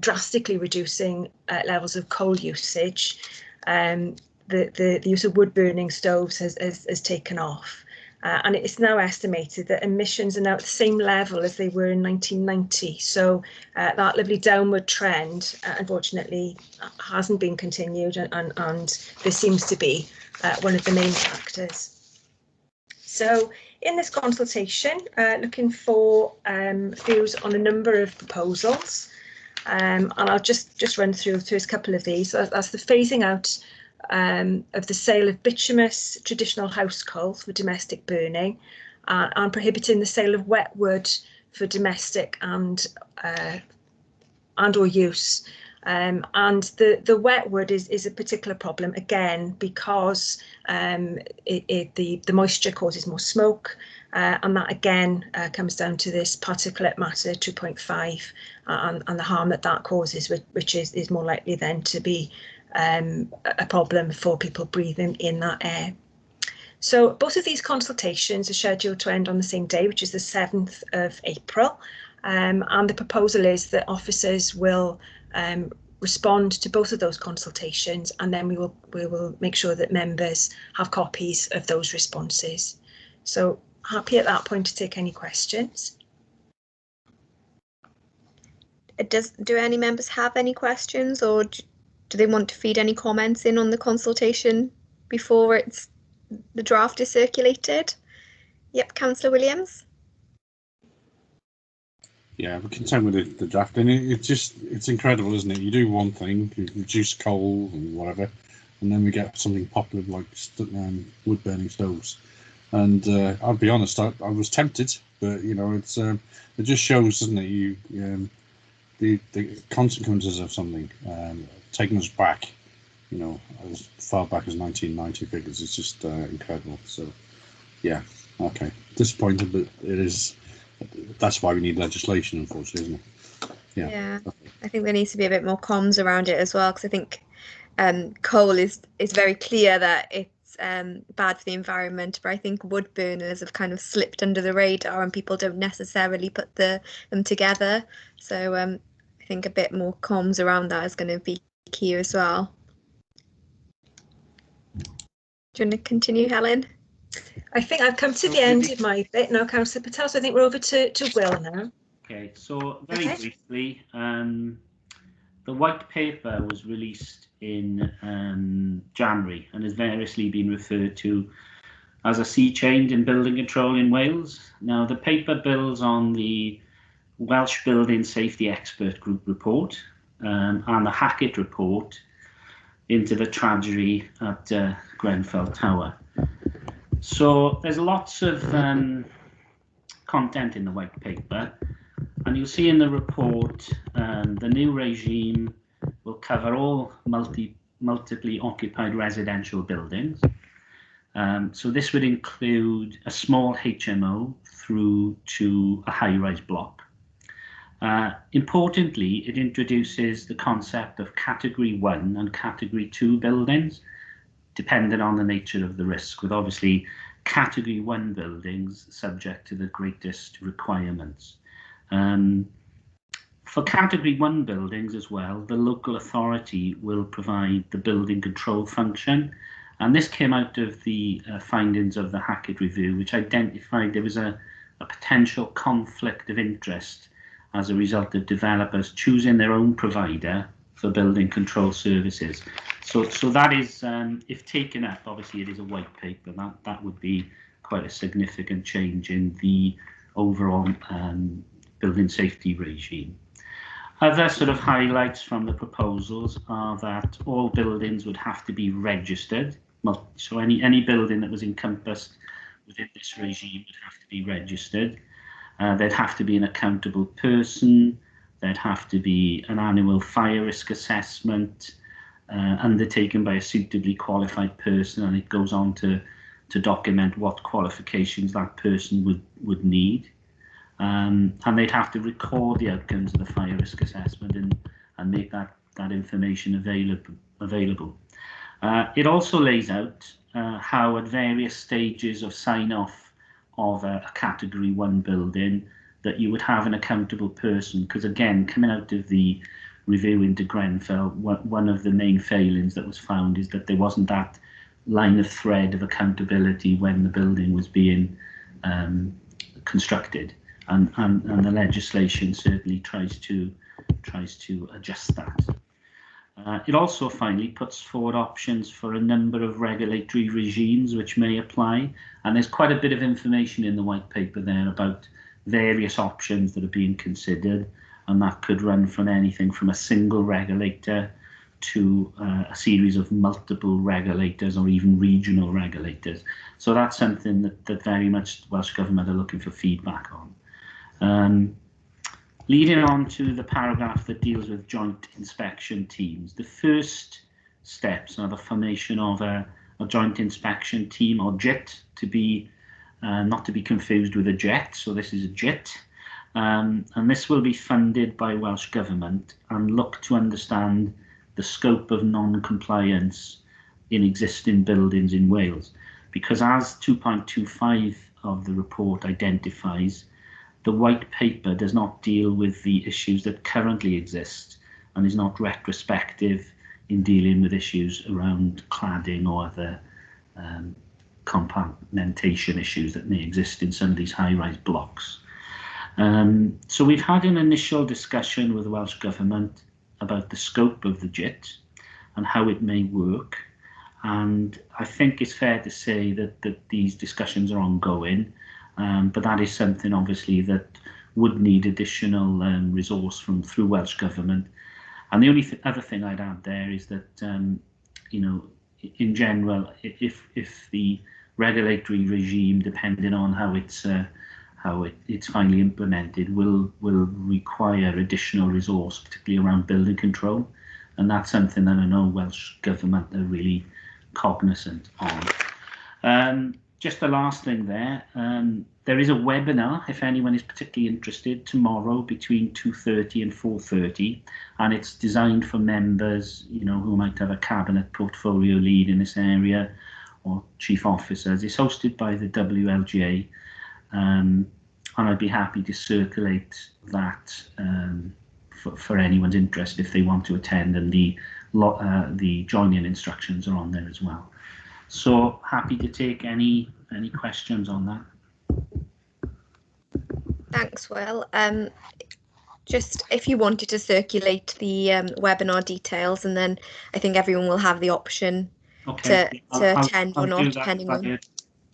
drastically reducing levels of coal usage, the use of wood burning stoves has taken off. And it's now estimated that emissions are now at the same level as they were in 1990. So that lovely downward trend, unfortunately, hasn't been continued, and this seems to be one of the main factors. So in this consultation, looking for views on a number of proposals, and I'll just run through a couple of these. So that's the phasing out of the sale of bituminous traditional house coal for domestic burning, and prohibiting the sale of wet wood for domestic and or use. And the wet wood is a particular problem, again, because the moisture causes more smoke, and that again comes down to this particulate matter 2.5 and the harm that causes, which is more likely then to be a problem for people breathing in that air. So both of these consultations are scheduled to end on the same day, which is the 7th of April. And the proposal is that officers will respond to both of those consultations, and then we will make sure that members have copies of those responses. So happy at that point to take any questions. Do any members have any questions, or do they want to feed any comments in on the consultation before the draft is circulated? Yep, Councillor Williams. Yeah, we're content with the draft, and it's incredible, isn't it? You do one thing, you reduce coal and whatever, and then we get something popular like wood burning stoves. And I'll be honest, I was tempted, but you know, it just shows, doesn't it? The consequences of something, taking us back, you know, as far back as 1990 figures. It's just incredible. So, yeah, okay, disappointed, but it is. That's why we need legislation, unfortunately, isn't it? Yeah. I think there needs to be a bit more comms around it as well, because I think coal is very clear that it's bad for the environment, but I think wood burners have kind of slipped under the radar and people don't necessarily put them together. So I think a bit more comms around that is going to be key as well. Do you want to continue, Helen? I think I've come to the end of my bit now, Councillor Patel, so I think we're over to Will now. Okay, so very briefly, the white paper was released in January and has variously been referred to as a sea change in building control in Wales. Now, the paper builds on the Welsh Building Safety Expert Group report and the Hackett report into the tragedy at Grenfell Tower. So there's lots of content in the white paper, and you'll see in the report the new regime will cover all multiply occupied residential buildings. So this would include a small HMO through to a high-rise block. Importantly, it introduces the concept of Category 1 and Category 2 buildings, depending on the nature of the risk, with obviously Category 1 buildings subject to the greatest requirements. For Category 1 buildings as well, the local authority will provide the building control function, and this came out of the findings of the Hackett review, which identified there was a potential conflict of interest as a result of developers choosing their own provider for building control services. So that is, if taken up, obviously it is a white paper. That would be quite a significant change in the overall building safety regime. Other sort of highlights from the proposals are that all buildings would have to be registered. So any building that was encompassed within this regime would have to be registered. There'd have to be an accountable person. There'd have to be an annual fire risk assessment undertaken by a suitably qualified person, and it goes on to document what qualifications that person would need. And they'd have to record the outcomes of the fire risk assessment and make that information available. It also lays out how at various stages of sign-off of a Category 1 building that you would have an accountable person, because again, coming out of the review into Grenfell, one of the main failings that was found is that there wasn't that line of thread of accountability when the building was being constructed. And the legislation certainly tries to adjust that. It also finally puts forward options for a number of regulatory regimes which may apply, and there's quite a bit of information in the white paper there about various options that are being considered, and that could run from anything from a single regulator to a series of multiple regulators or even regional regulators. So that's something that very much the Welsh Government are looking for feedback on. Leading on to the paragraph that deals with joint inspection teams. The first steps are the formation of a joint inspection team, or JIT, to be not to be confused with a JET. So this is a JIT, and this will be funded by Welsh Government and look to understand the scope of non-compliance in existing buildings in Wales, because as 2.25 of the report identifies, the white paper does not deal with the issues that currently exist and is not retrospective in dealing with issues around cladding or other compartmentation issues that may exist in some of these high-rise blocks. So we've had an initial discussion with the Welsh Government about the scope of the JIT and how it may work, and I think it's fair to say that these discussions are ongoing. But that is something obviously that would need additional resource through Welsh Government. And the only other thing I'd add there is that you know, in general, if the regulatory regime, depending on how it's finally implemented, will require additional resource, particularly around building control, and that's something that I know Welsh Government are really cognizant on. Just the last thing there, there is a webinar, if anyone is particularly interested, tomorrow between 2:30 and 4:30, and it's designed for members, you know, who might have a cabinet portfolio lead in this area or chief officers. It's hosted by the WLGA, and I'd be happy to circulate that for anyone's interest if they want to attend, and the join-in instructions are on there as well. So happy to take any questions on that. Thanks, Will. Just if you wanted to circulate the webinar details, and then I think everyone will have the option to attend or not, depending on.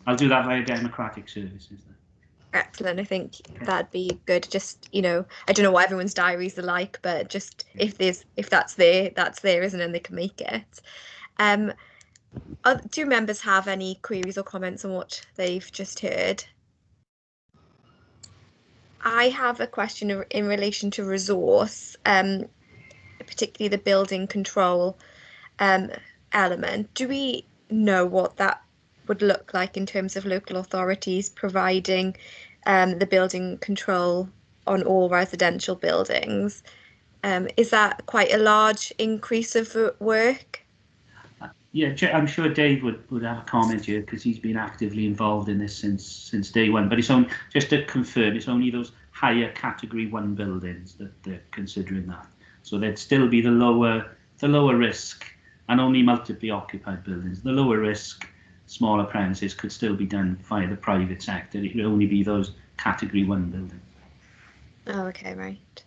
I'll do that via Democratic Services then. Excellent. I think that'd be good. Just, you know, I don't know what everyone's diaries are like, but just if that's there, isn't it? And they can make it. Do members have any queries or comments on what they've just heard? I have a question in relation to resource, particularly the building control element. Do we know what that would look like in terms of local authorities providing the building control on all residential buildings? Is that quite a large increase of work? Yeah, I'm sure Dave would have a comment here because he's been actively involved in this since day one. But it's only, just to confirm, it's only those higher Category 1 buildings that they're considering that. So there'd still be the lower risk and only multiply occupied buildings. The lower risk, smaller premises could still be done via the private sector. It would only be those Category 1 buildings. Oh, okay, right.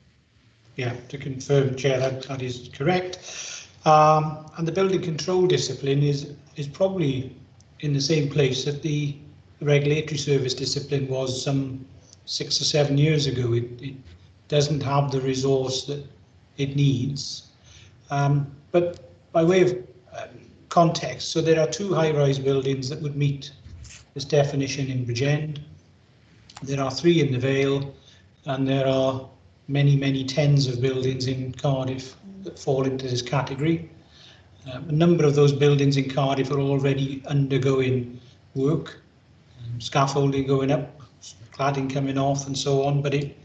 Yeah, to confirm, Chair, that is correct. And the building control discipline is probably in the same place that the regulatory service discipline was some 6 or 7 years ago. It doesn't have the resource that it needs. But by way of context, so there are 2 high-rise buildings that would meet this definition in Bridgend. There are 3 in the Vale, and there are many tens of buildings in Cardiff that fall into this category. A number of those buildings in Cardiff are already undergoing work, scaffolding going up, cladding coming off and so on, but it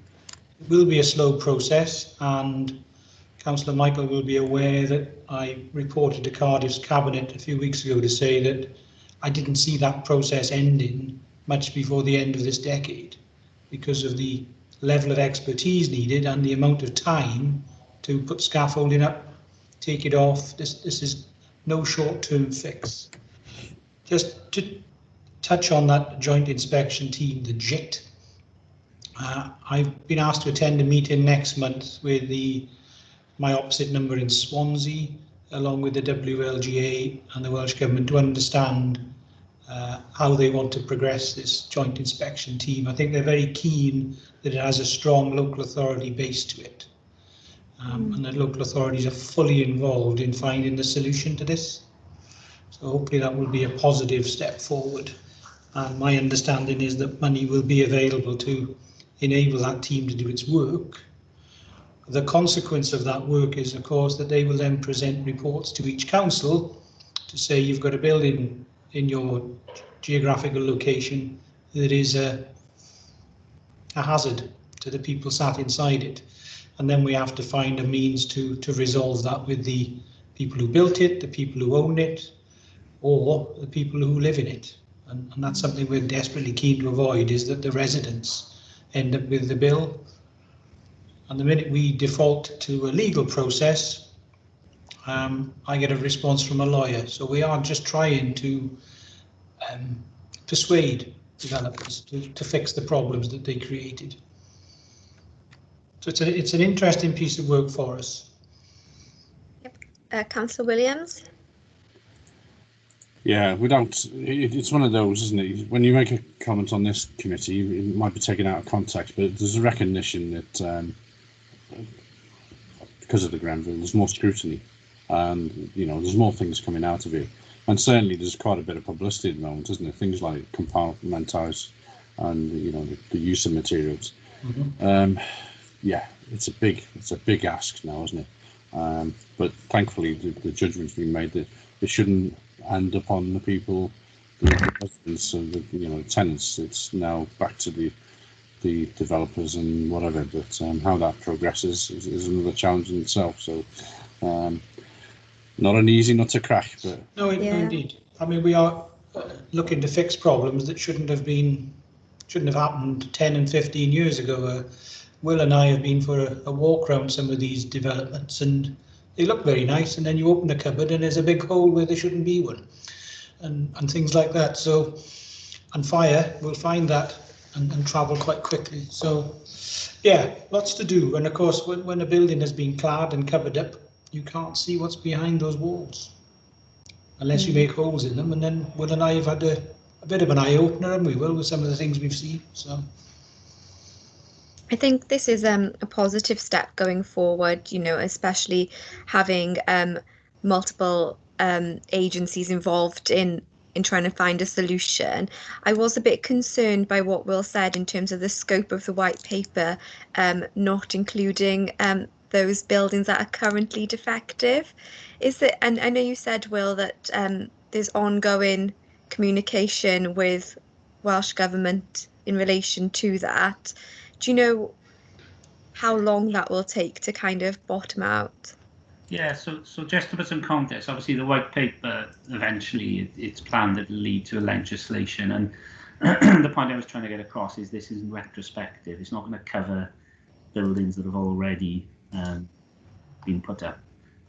will be a slow process, and Councillor Michael will be aware that I reported to Cardiff's Cabinet a few weeks ago to say that I didn't see that process ending much before the end of this decade because of the level of expertise needed and the amount of time to put scaffolding up, take it off. This is no short-term fix. Just to touch on that joint inspection team, the JIT, I've been asked to attend a meeting next month with my opposite number in Swansea, along with the WLGA and the Welsh Government, to understand how they want to progress this joint inspection team. I think they're very keen that it has a strong local authority base to it, and that local authorities are fully involved in finding the solution to this. So hopefully that will be a positive step forward. And my understanding is that money will be available to enable that team to do its work. The consequence of that work is, of course, that they will then present reports to each council to say you've got a building in your geographical location that is a hazard to the people sat inside it. And then we have to find a means to resolve that with the people who built it, the people who own it, or the people who live in it. And that's something we're desperately keen to avoid, is that the residents end up with the bill. And the minute we default to a legal process, I get a response from a lawyer. So we are just trying to persuade developers to fix the problems that they created. So it's an interesting piece of work for us. Yep. Councillor Williams. Yeah, it's one of those, isn't it? When you make a comment on this committee, it might be taken out of context, but there's a recognition that because of the Grenville, there's more scrutiny, and there's more things coming out of it. And certainly there's quite a bit of publicity at the moment, isn't there? Things like compartmentise and the use of materials. Mm-hmm. Yeah, it's a big ask now, isn't it? But thankfully the judgment's been made that it shouldn't end up on the people, the residents and the tenants. It's now back to the developers and whatever. But how that progresses is another challenge in itself. So not an easy nut to crack. But no, indeed. I mean, we are looking to fix problems that shouldn't have happened 10 and 15 years ago. Will and I have been for a walk around some of these developments, and they look very nice, and then you open the cupboard and there's a big hole where there shouldn't be one, and things like that. So, and fire will find that and travel quite quickly. So, yeah, lots to do. And of course, when a building has been clad and covered up, you can't see what's behind those walls unless you make holes in them. And then Will and I have had a bit of an eye opener, and we will, with some of the things we've seen. So. I think this is a positive step going forward, especially having multiple agencies involved in trying to find a solution. I was a bit concerned by what Will said in terms of the scope of the white paper, not including those buildings that are currently defective. And I know you said, Will, that there's ongoing communication with Welsh Government in relation to that. Do you know how long that will take to kind of bottom out? Yeah, so just to put some context, obviously the white paper, eventually it's planned that it'll lead to a legislation, and the point I was trying to get across is this isn't retrospective. It's not going to cover buildings that have already been put up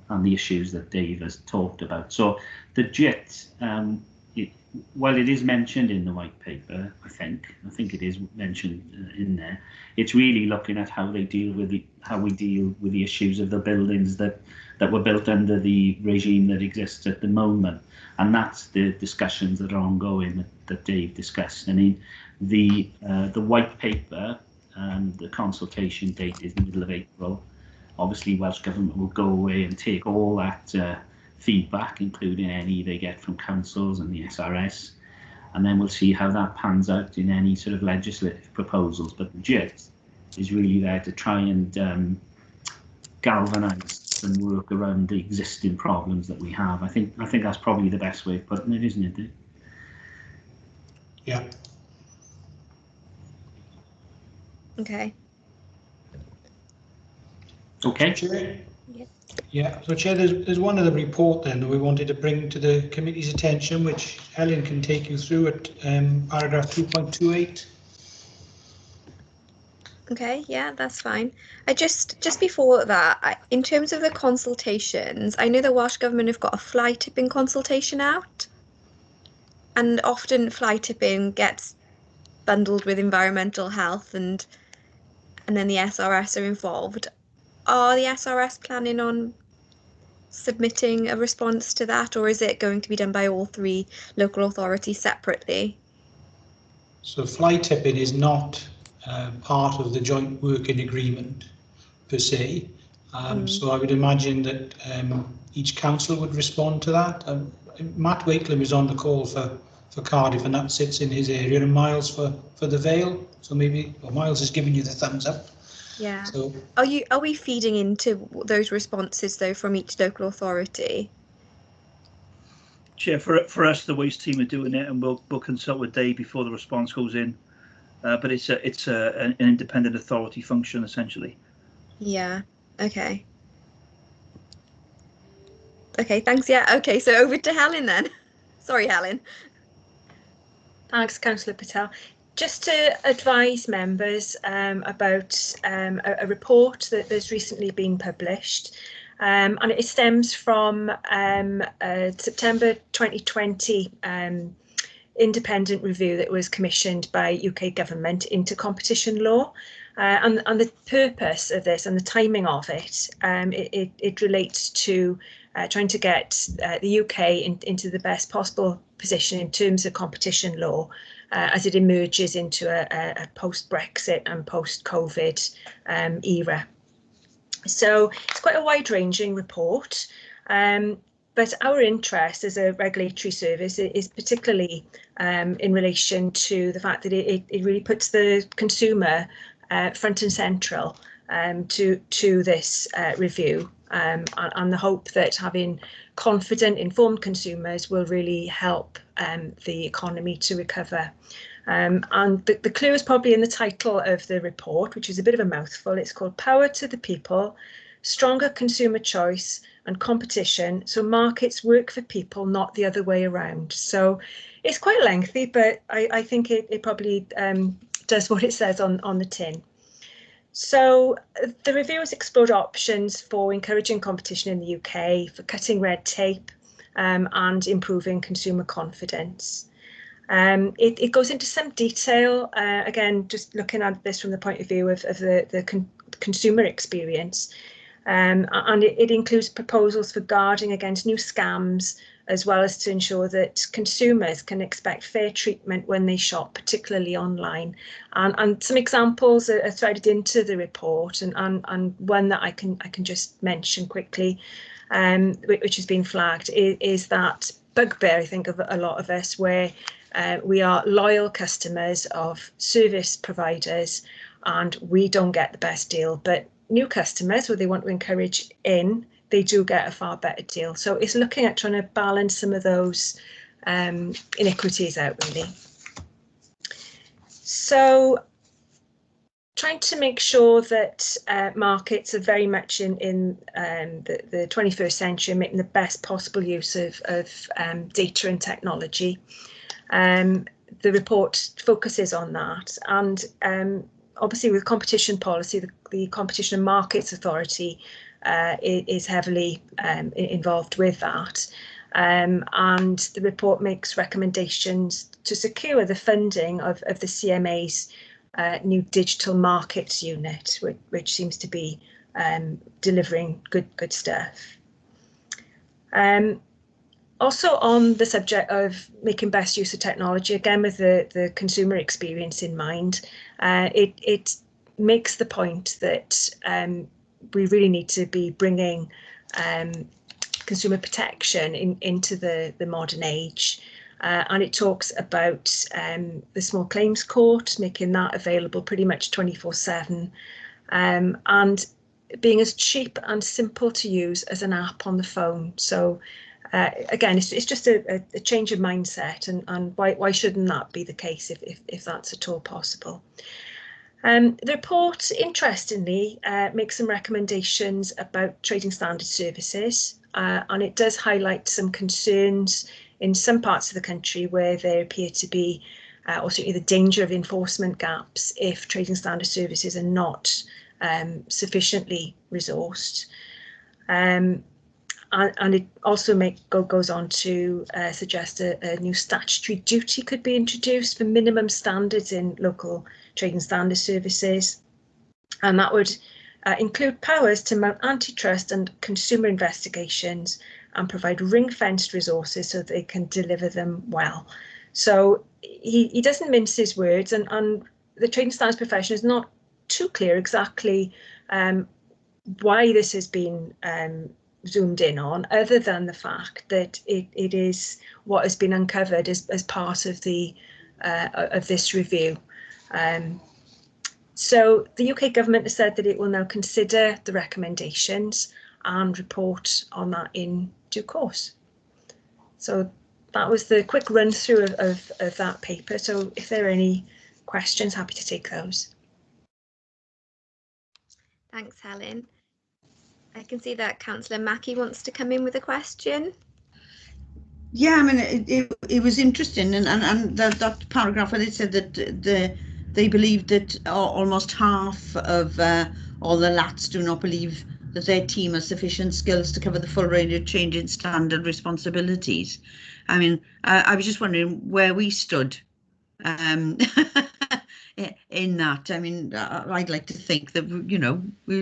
and the issues that Dave has talked about. So the JIT while it is mentioned in the white paper, I think it is mentioned in there. It's really looking at how we deal with the issues of the buildings that were built under the regime that exists at the moment, and that's the discussions that are ongoing that Dave discussed. I mean, the white paper, the consultation date is the middle of April. Obviously, Welsh Government will go away and take all that feedback, including any they get from councils and the SRS, and then we'll see how that pans out in any sort of legislative proposals. But the gist is really there to try and galvanise and work around the existing problems that we have. I think that's probably the best way of putting it, isn't it? Yeah. Okay. Okay. Chair? Yep. Yeah, so Chair, there's one other report then that we wanted to bring to the committee's attention, which Helen can take you through at paragraph 2.28. Okay, yeah, that's fine. I just before that, in terms of the consultations, I know the Welsh Government have got a fly tipping consultation out, and often fly tipping gets bundled with environmental health, and then the SRS are involved. Are the SRS planning on submitting a response to that, or is it going to be done by all three local authorities separately? So fly tipping is not part of the joint working agreement per se. So I would imagine that each council would respond to that. Matt Wakelam is on the call for Cardiff, and that sits in his area, and Miles for the Vale. So maybe Miles is giving you the thumbs up. Yeah. So are we feeding into those responses though from each local authority? Chair, for us, the waste team are doing it, and we'll consult with Dave before the response goes in. But it's an independent authority function essentially. Yeah. Okay. Okay. Thanks. Yeah. Okay. So over to Helen then. Sorry, Helen. Thanks, Councillor Patel. Just to advise members about a report that has recently been published, and it stems from September 2020 independent review that was commissioned by UK government into competition law, and the purpose of this and the timing of it, it relates to trying to get the UK into the best possible position in terms of competition law as it emerges into a post-Brexit and post-COVID era. So it's quite a wide-ranging report, but our interest as a regulatory service is particularly in relation to the fact that it really puts the consumer front and central to this review, and the hope that having confident, informed consumers will really help the economy to recover. And the clue is probably in the title of the report, which is a bit of a mouthful. It's called Power to the People, Stronger Consumer Choice and Competition, so markets work for people, not the other way around. So it's quite lengthy, but I think it probably does what it says on the tin. So the review has explored options for encouraging competition in the UK, for cutting red tape and improving consumer confidence. It goes into some detail, again, just looking at this from the point of view of the consumer experience. And it includes proposals for guarding against new scams, as well as to ensure that consumers can expect fair treatment when they shop, particularly online. And some examples are threaded into the report, and one that I can just mention quickly, which has been flagged, is that bugbear, I think, of a lot of us, where we are loyal customers of service providers and we don't get the best deal, but new customers, who they want to encourage in, they do get a far better deal. So it's looking at trying to balance some of those inequities out, really. So trying to make sure that markets are very much in the 21st century, making the best possible use of data and technology. The report focuses on that, and obviously with competition policy, the Competition and Markets Authority is heavily involved with that. and the report makes recommendations to secure the funding of the CMA's new digital markets unit, which seems to be delivering good stuff. Also on the subject of making best use of technology, again with the consumer experience in mind, it makes the point that we really need to be bringing consumer protection into the modern age. And it talks about the small claims court, making that available pretty much 24/7, and being as cheap and simple to use as an app on the phone. So again, it's just a change of mindset, and why shouldn't that be the case if that's at all possible? The report, interestingly, makes some recommendations about trading standard services, and it does highlight some concerns in some parts of the country where there appear to be, or certainly the danger of enforcement gaps if trading standard services are not sufficiently resourced. And it also goes on to suggest a new statutory duty could be introduced for minimum standards in local trading standard services, and that would include powers to mount antitrust and consumer investigations and provide ring-fenced resources so that they can deliver them well. So he doesn't mince his words, and the trading standards profession is not too clear exactly why this has been zoomed in on, other than the fact that it is what has been uncovered as part of the of this review. So the UK government has said that it will now consider the recommendations and report on that in due course. So that was the quick run through of that paper. So if there are any questions, happy to take those. Thanks, Helen. I can see that Councillor Mackie wants to come in with a question. Yeah, I mean, it was interesting, and that paragraph where it said that they believe that almost half of all the LATs do not believe that their team has sufficient skills to cover the full range of changing standard responsibilities. I mean, I was just wondering where we stood in that. I mean, I'd like to think that, you know, we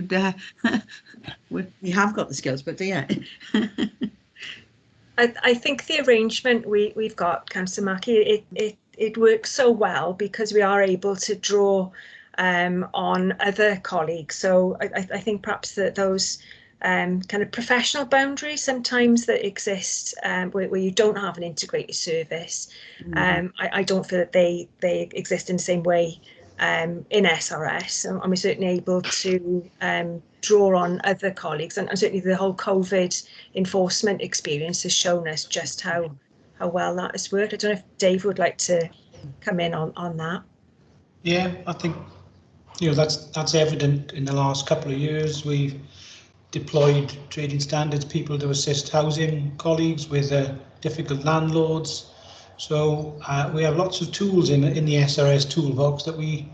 have got the skills, but yeah. I think the arrangement we've got, Councillor Mackie, it works so well because we are able to draw on other colleagues. So I think perhaps that those kind of professional boundaries sometimes that exist where you don't have an integrated service, I don't feel that they exist in the same way in SRS, and we're certainly able to draw on other colleagues, and certainly the whole COVID enforcement experience has shown us just how well that has worked. I don't know if Dave would like to come in on that. Yeah, I think, you know, that's evident. In the last couple of years we've deployed trading standards people to assist housing colleagues with difficult landlords. So we have lots of tools in the SRS toolbox that we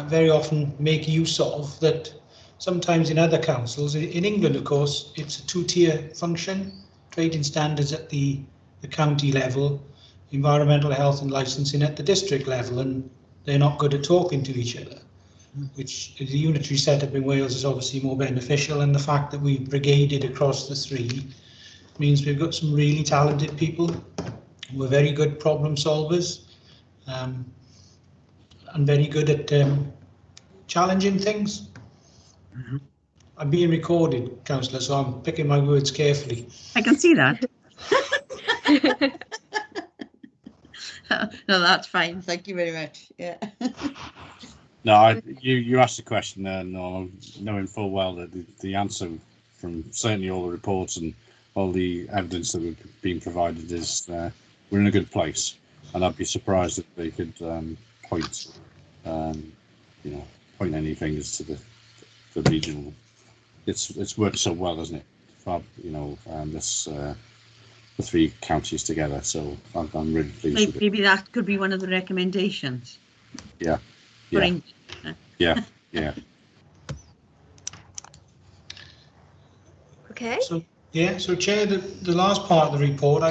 very often make use of, that sometimes in other councils, in England of course, it's a two-tier function, trading standards at the county level, environmental health and licensing at the district level, and they're not good at talking to each other, which the unitary setup in Wales is obviously more beneficial, and the fact that we've brigaded across the three means we've got some really talented people who are very good problem solvers and very good at challenging things. I'm being recorded, Councillor, so I'm picking my words carefully. I can see that. No, that's fine. Thank you very much. Yeah. No, you asked the question there, no, knowing full well that the answer from certainly all the reports and all the evidence that we've been provided is we're in a good place, and I'd be surprised if they could point any fingers to the regional. It's worked so well, hasn't it? You know, the three counties together. So I'm really pleased. Maybe that could be one of the recommendations. Yeah. Yeah. Okay. So Yeah, so Chair, the last part of the report,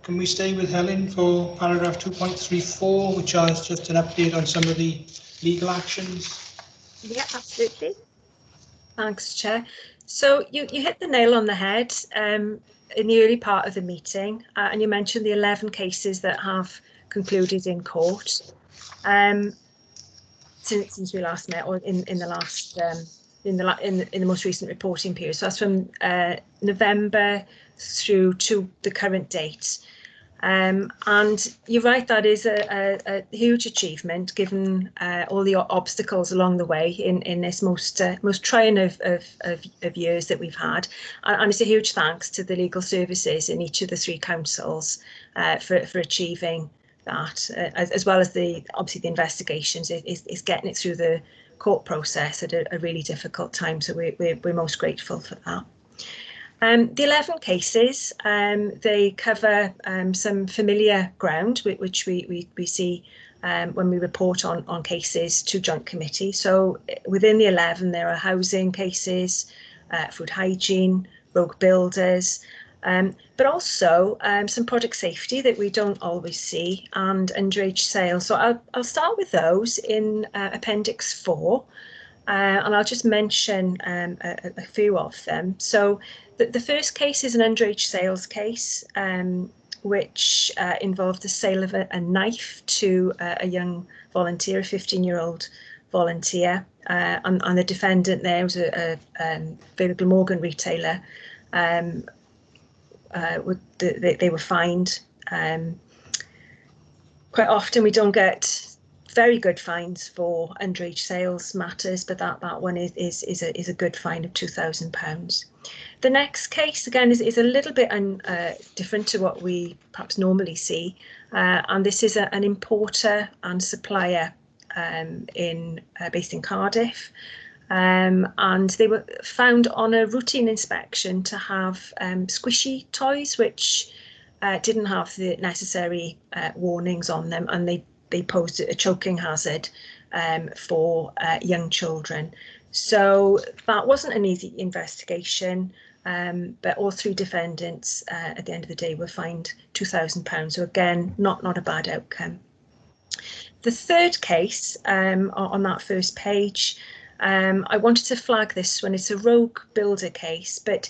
can we stay with Helen for paragraph 2.34, which is just an update on some of the legal actions? Yeah, absolutely. Thanks, Chair. So you hit the nail on the head in the early part of the meeting, and you mentioned the 11 cases that have concluded in court since we last met, or in the last in the most recent reporting period. So that's from November through to the current date. And you're right, that is a huge achievement given all the obstacles along the way in this most trying of years that we've had. And it's a huge thanks to the legal services in each of the 3 councils for achieving that, as well as obviously the investigations is getting it through the court process at a really difficult time. So we're most grateful for that. The 11 cases, they cover some familiar ground, which we see when we report on cases to Joint Committee. So within the 11, there are housing cases, food hygiene, rogue builders, but also some product safety that we don't always see, and underage sales. So I'll start with those in Appendix 4. And I'll just mention a few of them. So the first case is an underage sales case, which involved the sale of a knife to a young volunteer, a 15-year-old volunteer. And the defendant there was a Vale of Glamorgan retailer. They were fined. Quite often we don't get very good fines for underage sales matters, but that one is a good fine of £2,000. The next case again is a little bit different to what we perhaps normally see, and this is an importer and supplier based in Cardiff, and they were found on a routine inspection to have squishy toys which didn't have the necessary warnings on them, and they posed a choking hazard for young children. So that wasn't an easy investigation, but all 3 defendants at the end of the day were fined £2,000. So again, not a bad outcome. The third case on that first page, I wanted to flag this one. It's a rogue builder case, but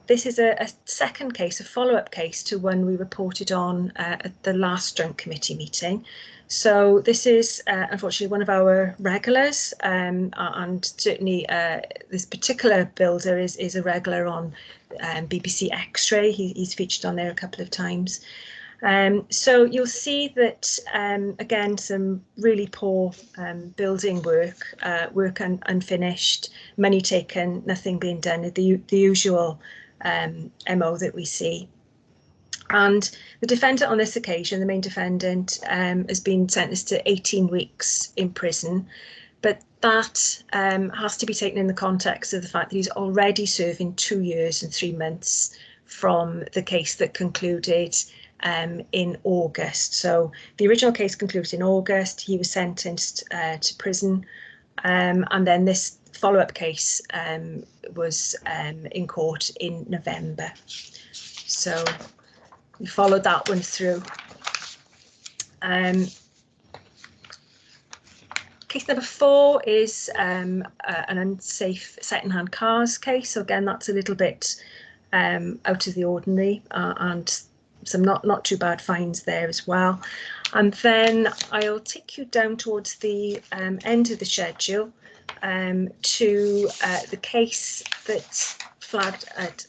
this is a second case, a follow-up case to one we reported on at the last Joint Committee meeting. So this is unfortunately one of our regulars, and certainly this particular builder is a regular on BBC X-Ray. He's featured on there a couple of times. So you'll see that again, some really poor building work unfinished, money taken, nothing being done, the usual MO that we see. And the defendant on this occasion, the main defendant, has been sentenced to 18 weeks in prison, but that has to be taken in the context of the fact that he's already serving 2 years and 3 months from the case that concluded in August. So the original case concluded in August, he was sentenced to prison, and then this follow-up case was in court in November. So we followed that one through. Case number 4 is an unsafe second-hand cars case. So again, that's a little bit out of the ordinary, and some not too bad fines there as well. And then I'll take you down towards the end of the schedule to the case that's flagged at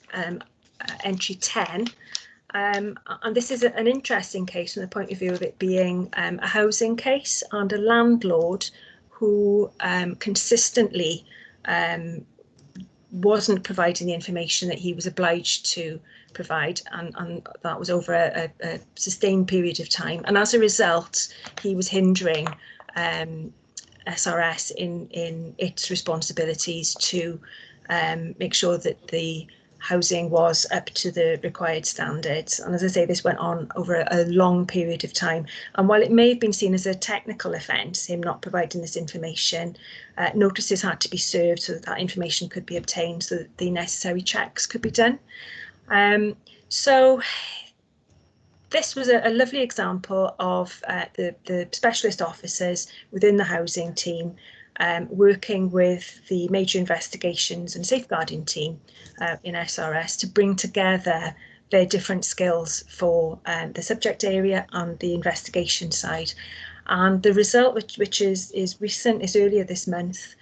entry 10. And this is an interesting case from the point of view of it being a housing case and a landlord who consistently wasn't providing the information that he was obliged to provide, and that was over a sustained period of time. And as a result, he was hindering SRS in its responsibilities to make sure that the housing was up to the required standards. And as I say, this went on over a long period of time. And while it may have been seen as a technical offence, him not providing this information, notices had to be served so that that information could be obtained, so that the necessary checks could be done. So this was a lovely example of the specialist officers within the housing team working with the major investigations and safeguarding team in SRS to bring together their different skills for the subject area and the investigation side. And the result, which is recent, is earlier this month,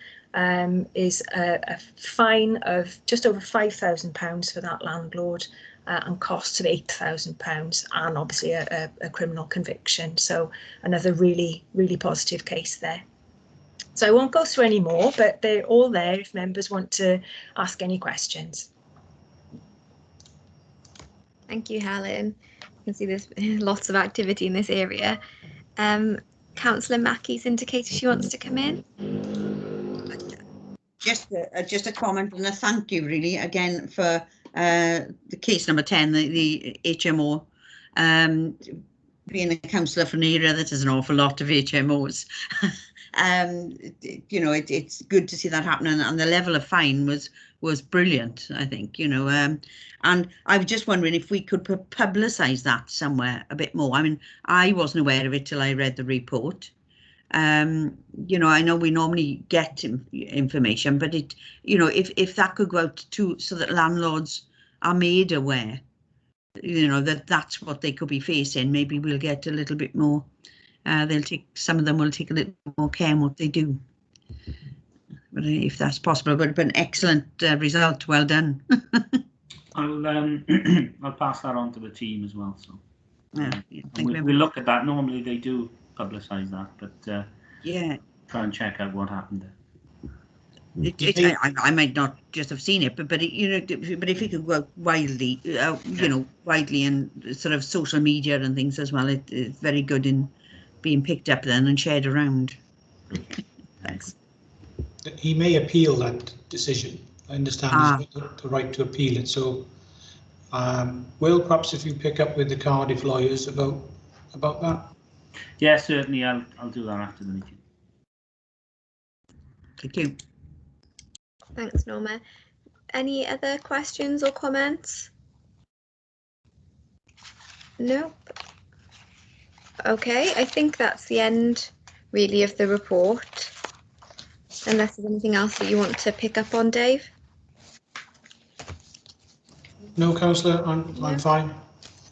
is a fine of just over £5,000 for that landlord and costs of £8,000 and obviously a criminal conviction. So another really, really positive case there. So I won't go through any more, but they're all there if members want to ask any questions. Thank you, Helen. You can see there's lots of activity in this area. Councillor Mackey's indicated she wants to come in. Just a comment and a thank you really again for the case number 10, the HMO. Being a councillor from an area that has an awful lot of HMOs, you know, it's good to see that happening, and the level of fine was brilliant, I think, you know, and I was just wondering if we could publicise that somewhere a bit more. I mean, I wasn't aware of it till I read the report. You know, I know we normally get information, but it, you know, if that could go out to so that landlords are made aware, you know, that that's what they could be facing, maybe we'll get a little bit more. Some of them will take a little more care in what they do. But if that's possible, but an excellent result, well done. I'll pass that on to the team as well. So we'll look at that. Normally they do publicise that, but yeah, try and check out what happened there. I might not just have seen it, but you know, but if it could go out widely, you know, widely and sort of social media and things as well, it's very good in being picked up then and shared around. Thanks. He may appeal that decision. I understand he's got the right to appeal it. So, Will, perhaps if you pick up with the Cardiff lawyers about that. Yeah, certainly. I'll do that after the meeting. Thank you. Thanks, Norma. Any other questions or comments? Nope. Okay, I think that's the end, really, of the report. Unless there's anything else that you want to pick up on, Dave? No, Councillor, I'm fine.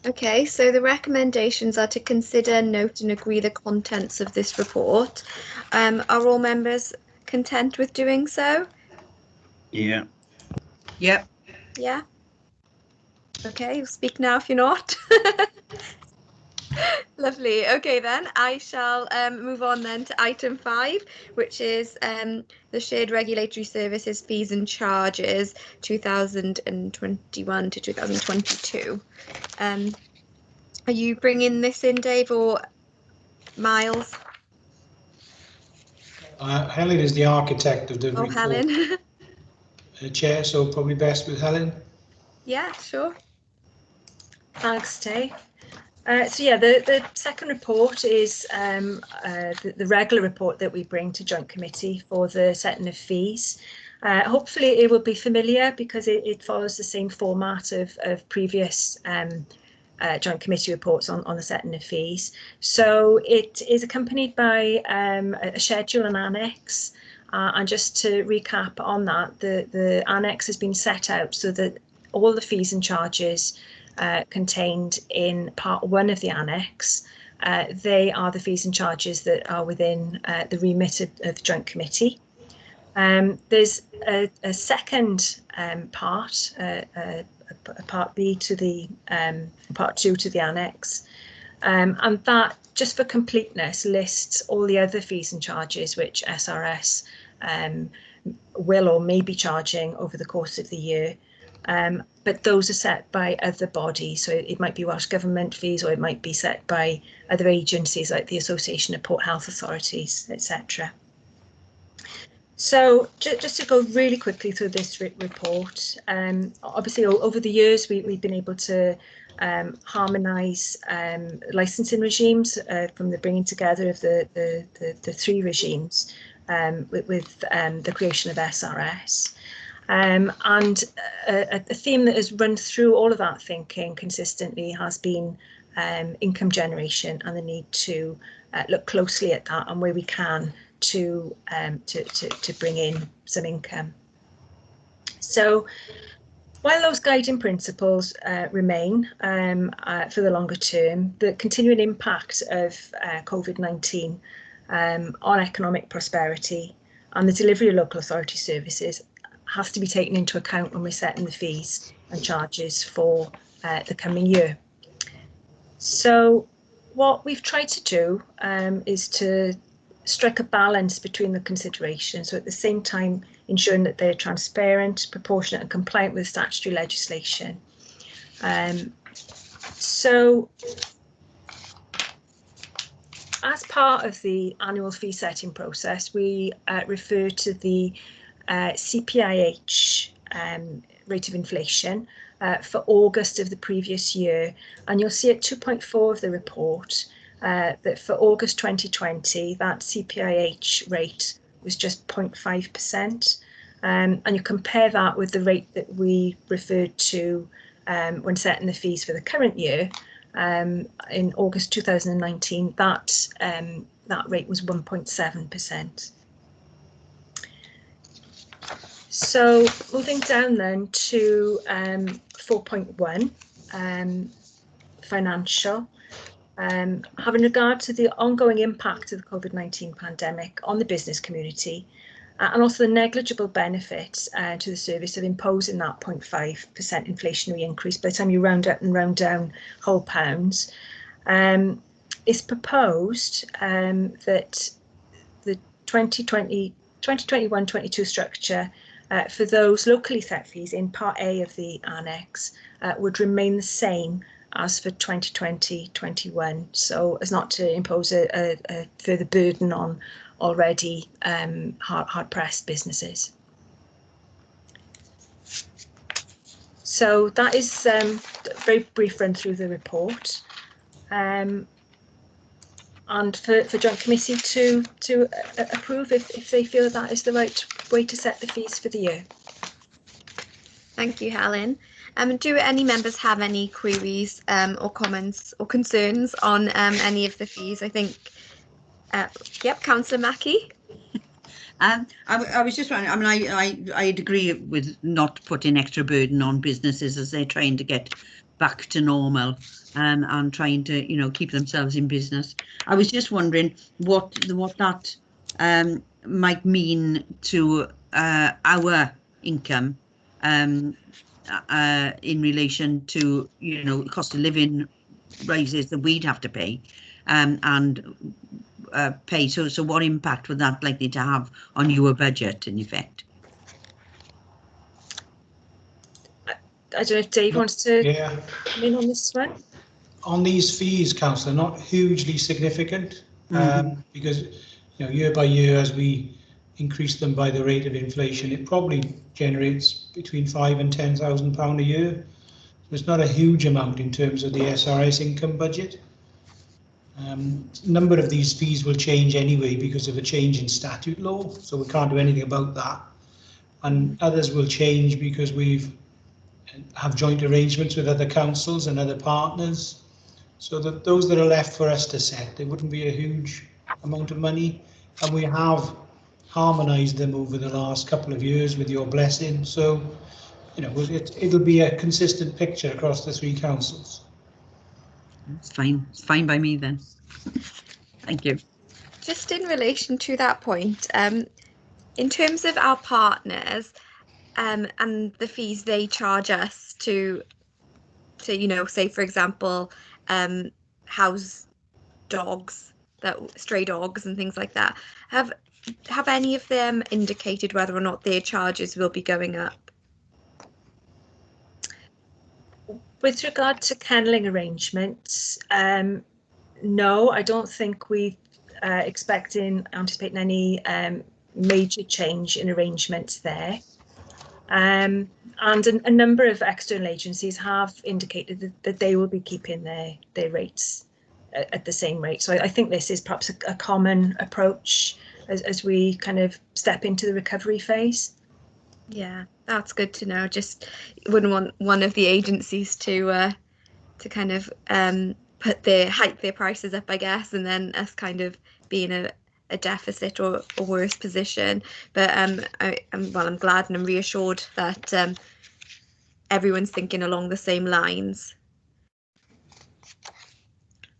Okay, so the recommendations are to consider, note and agree the contents of this report. Are all members content with doing so? Yeah. Yep. Yeah. Okay, you'll speak now if you're not. Lovely. Okay, then I shall move on then to item 5, which is the shared regulatory services fees and charges 2021 to 2022. Are you bringing this in, Dave, or Miles? Helen is the architect of the report. Helen. Chair, so probably best with Helen. Yeah, sure. Thanks, Dave. So yeah, the second report is the regular report that we bring to Joint Committee for the setting of fees. Hopefully it will be familiar because it follows the same format of previous Joint Committee reports on the setting of fees. So it is accompanied by a schedule and annex. And just to recap on that, the annex has been set out so that all the fees and charges contained in part 1 of the annex, they are the fees and charges that are within the remit of the Joint Committee. There's a second part, a part B to the part 2 to the annex, and that, just for completeness, lists all the other fees and charges which SRS will or may be charging over the course of the year. But those are set by other bodies, so it might be Welsh Government fees, or it might be set by other agencies like the Association of Port Health Authorities, etc. So just to go really quickly through this report, obviously over the years we've been able to harmonise licensing regimes from the bringing together of the 3 regimes with the creation of SRS. And a theme that has run through all of that thinking consistently has been income generation and the need to look closely at that and where we can to bring in some income. So while those guiding principles remain for the longer term, the continuing impact of COVID-19 on economic prosperity and the delivery of local authority services has to be taken into account when we're setting the fees and charges for the coming year. So what we've tried to do is to strike a balance between the considerations, so at the same time ensuring that they're transparent, proportionate and compliant with statutory legislation. So as part of the annual fee setting process, we refer to the CPIH rate of inflation for August of the previous year, and you'll see at 2.4 of the report that for August 2020 that CPIH rate was just 0.5%, and you compare that with the rate that we referred to when setting the fees for the current year in August 2019, that rate was 1.7%. So moving down then to 4.1, financial. Having regard to the ongoing impact of the COVID-19 pandemic on the business community and also the negligible benefits to the service of imposing that 0.5% inflationary increase by the time you round up and round down whole pounds, it's proposed that the 2021-22 structure for those locally set fees in Part A of the Annex would remain the same as for 2020-21, so as not to impose a further burden on already hard-pressed businesses. So that is a very brief run through the report, and for Joint Committee to approve if they feel that is the right way to set the fees for the year. Thank you, Helen. Do any members have any queries or comments or concerns on any of the fees? I think, yep, Councillor Mackie. I was just wondering, I mean, I'd agree with not putting extra burden on businesses as they're trying to get back to normal and trying to, you know, keep themselves in business. I was just wondering what that might mean to our income in relation to, you know, cost of living rises that we'd have to pay and pay. So what impact would that likely to have on your budget in effect? I don't know if Dave wants to come in on this one. On these fees, Councillor, not hugely significant, because, you know, year by year as we increase them by the rate of inflation, it probably generates between £5,000 and £10,000 a year. It's not a huge amount in terms of the SRS income budget. A number of these fees will change anyway because of a change in statute law, so we can't do anything about that. And others will change because we have joint arrangements with other councils and other partners. So that those that are left for us to set, there wouldn't be a huge amount of money, and we have harmonised them over the last couple of years with your blessing. So, you know, it'll be a consistent picture across the three councils. It's fine by me then. Thank you. Just in relation to that point, in terms of our partners and the fees they charge us to you know, say for example, house dogs, stray dogs and things like that, have any of them indicated whether or not their charges will be going up? With regard to kennelling arrangements, no, I don't think we anticipating any major change in arrangements there. And a number of external agencies have indicated that they will be keeping their rates at the same rate. So I think this is perhaps a common approach as we kind of step into the recovery phase. Yeah, That's good to know. Just wouldn't want one of the agencies to kind of hike their prices up, I guess, and then us kind of being a deficit or a worse position. But I'm glad and I'm reassured that everyone's thinking along the same lines.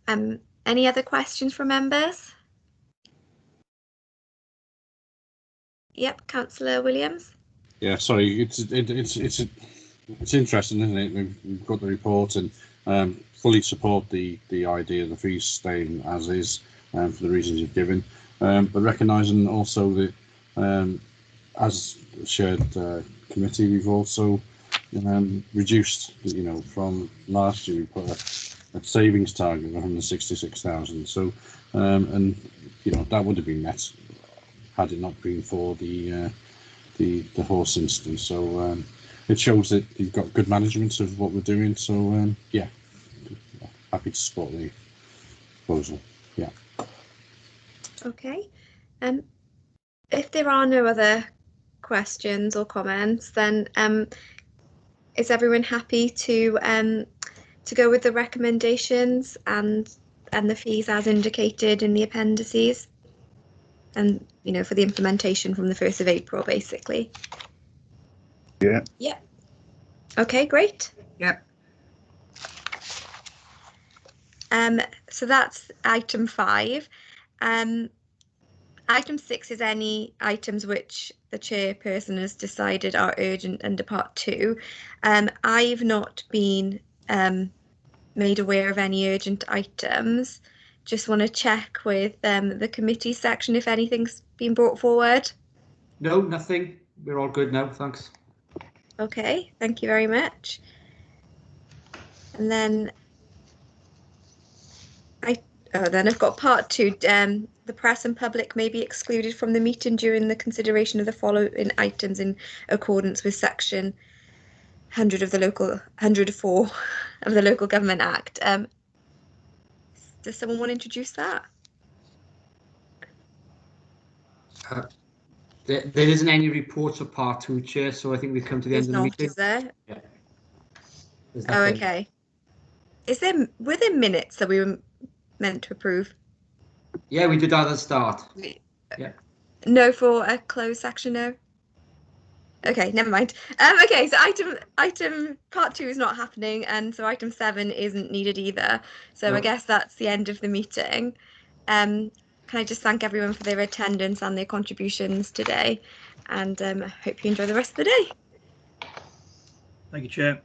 Any other questions from members? Yep, Councillor Williams. Yeah, sorry, it's interesting, isn't it? We've got the report and fully support the idea of the fees staying as is for the reasons you've given, but recognising also that as a shared committee, we've also reduced, from last year we put a savings target of 166,000. So and that would have been met had it not been for the horse incident. So it shows that you've got good management of what we're doing. So yeah, happy to support the proposal. Yeah. Okay. If there are no other questions or comments, then is everyone happy to go with the recommendations and the fees as indicated in the appendices? And for the implementation from the 1st of April, basically. Yeah. Yeah. Okay, great. Yeah. So that's item 5. Item 6 is any items which the chairperson has decided are urgent under part 2. I've not been made aware of any urgent items. Just want to check with the committee section if anything's been brought forward. No, nothing. We're all good now, thanks. Okay, thank you very much. And then I've got part 2. The press and public may be excluded from the meeting during the consideration of the following items in accordance with section 104 of the Local Government Act. Does someone want to introduce that? There isn't any reports for part 2, Chair, so I think we've come to the end of the meeting. Is there? Yeah. Oh, okay. Were there minutes that we were meant to approve? Yeah, we did that at the start. Yeah. No, for a closed section, no. Okay, never mind. Okay, so item part 2 is not happening, and so item 7 isn't needed either. So No. I guess that's the end of the meeting. Can I just thank everyone for their attendance and their contributions today, and I hope you enjoy the rest of the day. Thank you, Chair.